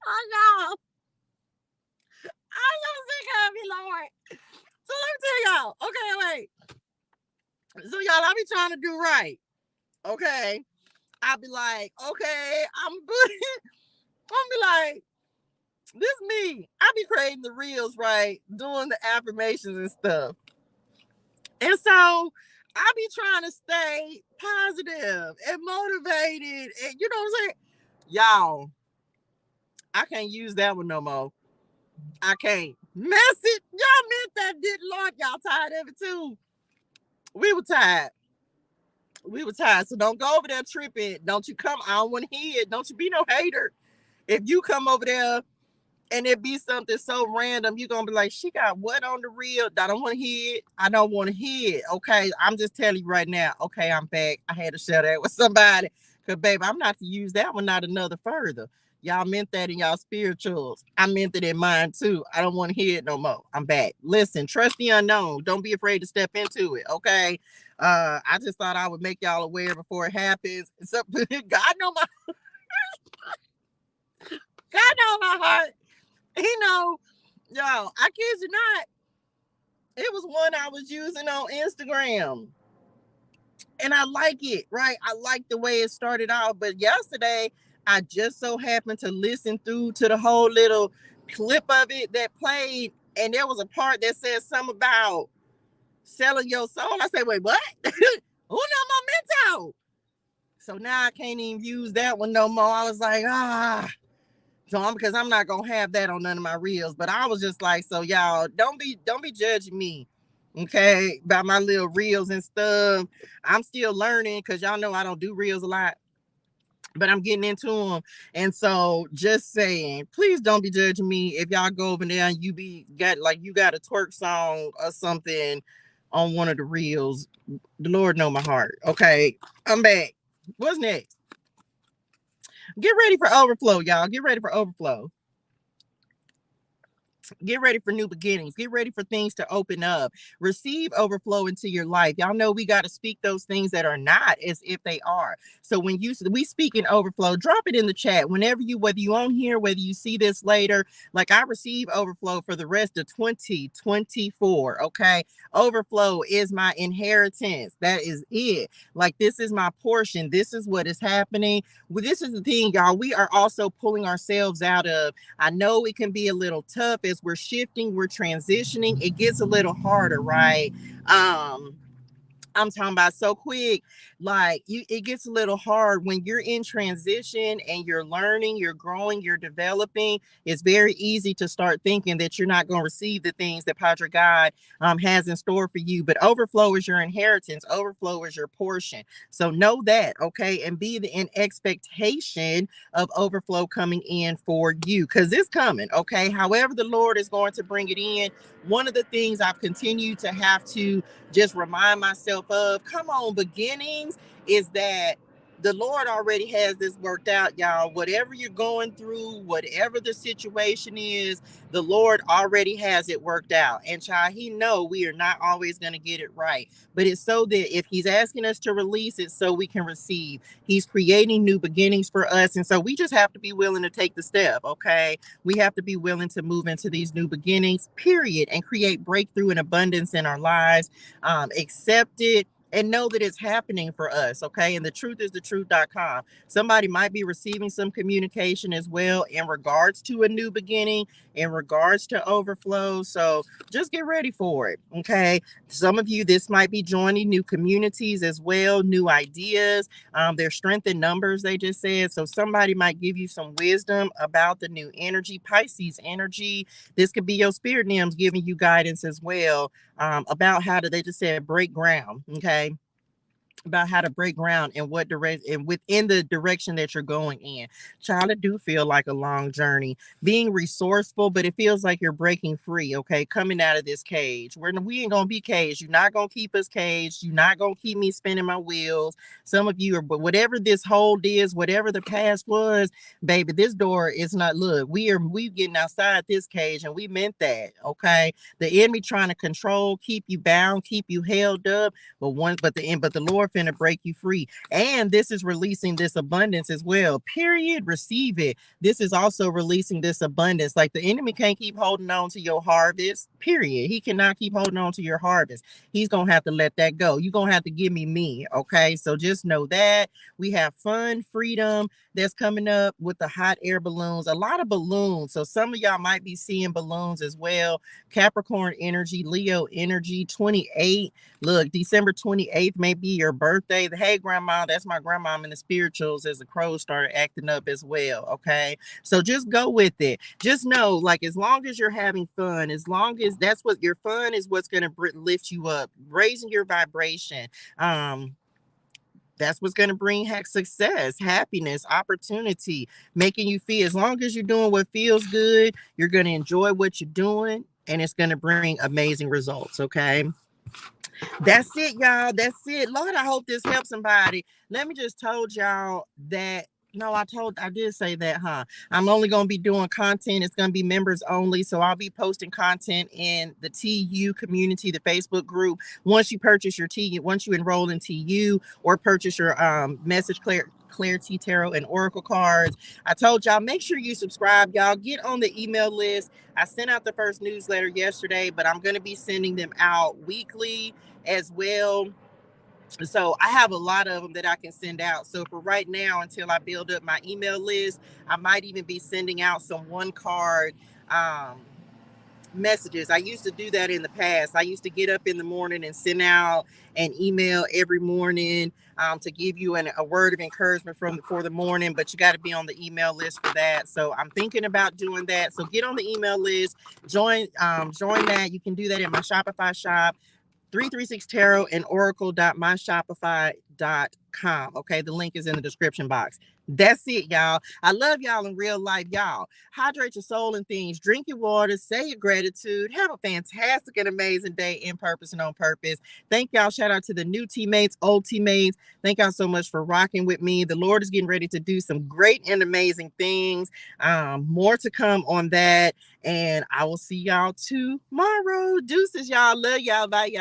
oh no, I'm so sick of me, Lord. So let me tell y'all. Okay, wait. So y'all, I be trying to do right. Okay, I'll be like, okay, I'm good. I'll be like, this me. I be creating the reels, right? Doing the affirmations and stuff. And so I be trying to stay positive and motivated. And you know what I'm saying? Y'all, I can't use that one no more. I can't. Message. Y'all meant that, did Lord. Y'all tired of it too. We were tired. So don't go over there tripping. Don't you come. I don't want to hear it. Don't you be no hater. If you come over there and it be something so random, you're going to be like, she got what on the reel? I don't want to hear it. I don't want to hear it. Okay. I'm just telling you right now. Okay. I'm back. I had to share that with somebody. Because, babe, I'm not to use that one, not another further. Y'all meant that in y'all spirituals. I meant it in mine too. I don't want to hear it no more. I'm back. Listen, trust the unknown. Don't be afraid to step into it. Okay. I just thought I would make y'all aware before it happens. So, God know my heart. He know, y'all. I kid you not. It was one I was using on Instagram. And I like it, right? I like the way it started out. But yesterday, I just so happened to listen through to the whole little clip of it that played. And there was a part that said something about selling your soul. I said, wait, what? Uno momento. So now I can't even use that one no more. I was like, because I'm not gonna have that on none of my reels. But I was just like, so y'all don't be judging me, okay, about my little reels and stuff. I'm still learning, because y'all know I don't do reels a lot, but I'm getting into them. And so just saying, please don't be judging me if y'all go over there and you got a twerk song or something on one of the reels. The Lord know my heart. Okay, I'm back. What's next? Get ready for overflow, y'all. Get ready for overflow. Get ready for new beginnings. Get ready for things to open up. Receive overflow into your life. Y'all know we got to speak those things that are not as if they are. So when we speak in overflow, drop it in the chat. Whenever you, whether you on here, whether you see this later, like I receive overflow for the rest of 2024. Okay. Overflow is my inheritance. That is it. Like this is my portion. This is what is happening. Well, this is the thing, y'all. We are also pulling ourselves out of, I know it can be a little tough as we're shifting, we're transitioning. It gets a little harder, right? I'm talking about so quick, like it gets a little hard when you're in transition and you're learning, you're growing, you're developing. It's very easy to start thinking that you're not going to receive the things that Padre God has in store for you. But overflow is your inheritance. Overflow is your portion. So know that, okay, and be in expectation of overflow coming in for you because it's coming, okay. However, the Lord is going to bring it in. One of the things I've continued to have to just remind myself of, come on, beginnings, is that the Lord already has this worked out, y'all. Whatever you're going through, whatever the situation is, the Lord already has it worked out. And child, he know we are not always going to get it right. But it's so that if he's asking us to release it so we can receive, he's creating new beginnings for us. And so we just have to be willing to take the step, okay? We have to be willing to move into these new beginnings, period, and create breakthrough and abundance in our lives. Accept it and know that it's happening for us, okay? And the truth is the truth.com. Somebody might be receiving some communication as well in regards to a new beginning, in regards to overflow. So just get ready for it, okay? Some of you, this might be joining new communities as well, new ideas. There's strength in numbers, they just said. So somebody might give you some wisdom about the new energy, Pisces energy. This could be your spirit names giving you guidance as well, about how to, they just said, break ground, okay? About how to break ground and what direction and within the direction that you're going in. Child, it do feel like a long journey. Being resourceful, but it feels like you're breaking free, okay? Coming out of this cage. We ain't gonna be caged. You're not gonna keep us caged. You're not gonna keep me spinning my wheels. Some of you are, but whatever this hold is, whatever the past was, baby, this door is not, look, we getting outside this cage and we meant that, okay? The enemy trying to control, keep you bound, keep you held up. But the Lord finna break you free. And this is releasing this abundance as well. Period. Receive it. This is also releasing this abundance. Like the enemy can't keep holding on to your harvest. Period. He cannot keep holding on to your harvest. He's gonna have to let that go. You're gonna have to give me. Okay. So just know that we have fun, freedom that's coming up with the hot air balloons, a lot of balloons. So some of y'all might be seeing balloons as well. Capricorn energy, Leo energy, 28. Look, December 28th may be your birthday. Hey, grandma, that's my grandma in the spirituals as the crows started acting up as well, okay? So just go with it. Just know, like, as long as you're having fun, as long as that's what your fun is what's going to lift you up, raising your vibration. That's what's going to bring success, happiness, opportunity, making you feel, as long as you're doing what feels good, you're going to enjoy what you're doing, and it's going to bring amazing results, okay? That's it, y'all. That's it. Lord, I hope this helps somebody. Let me just told y'all that. No, I did say that, huh? I'm only going to be doing content. It's going to be members only. So I'll be posting content in the TU community, the Facebook group. Once you purchase your once you enroll in TU or purchase your message ClariTEA Tarot and Oracle cards. I told y'all, make sure you subscribe, y'all. Get on the email list. I sent out the first newsletter yesterday, but I'm going to be sending them out weekly as well. So I have a lot of them that I can send out. So for right now, until I build up my email list, I might even be sending out some one card messages. I used to do that in the past. I used to get up in the morning and send out an email every morning to give you a word of encouragement for the morning, but you got to be on the email list for that. So I'm thinking about doing that. So get on the email list, join that. You can do that in my Shopify shop. 336 Tarot and Oracle.myshopify.com. Okay, the link is in the description box. That's it, y'all. I love y'all in real life, y'all. Hydrate your soul and things. Drink your water. Say your gratitude. Have a fantastic and amazing day in purpose and on purpose. Thank y'all. Shout out to the new teammates, old teammates. Thank y'all so much for rocking with me. The Lord is getting ready to do some great and amazing things. More to come on that. And I will see y'all tomorrow. Deuces, y'all. Love y'all. Bye, y'all.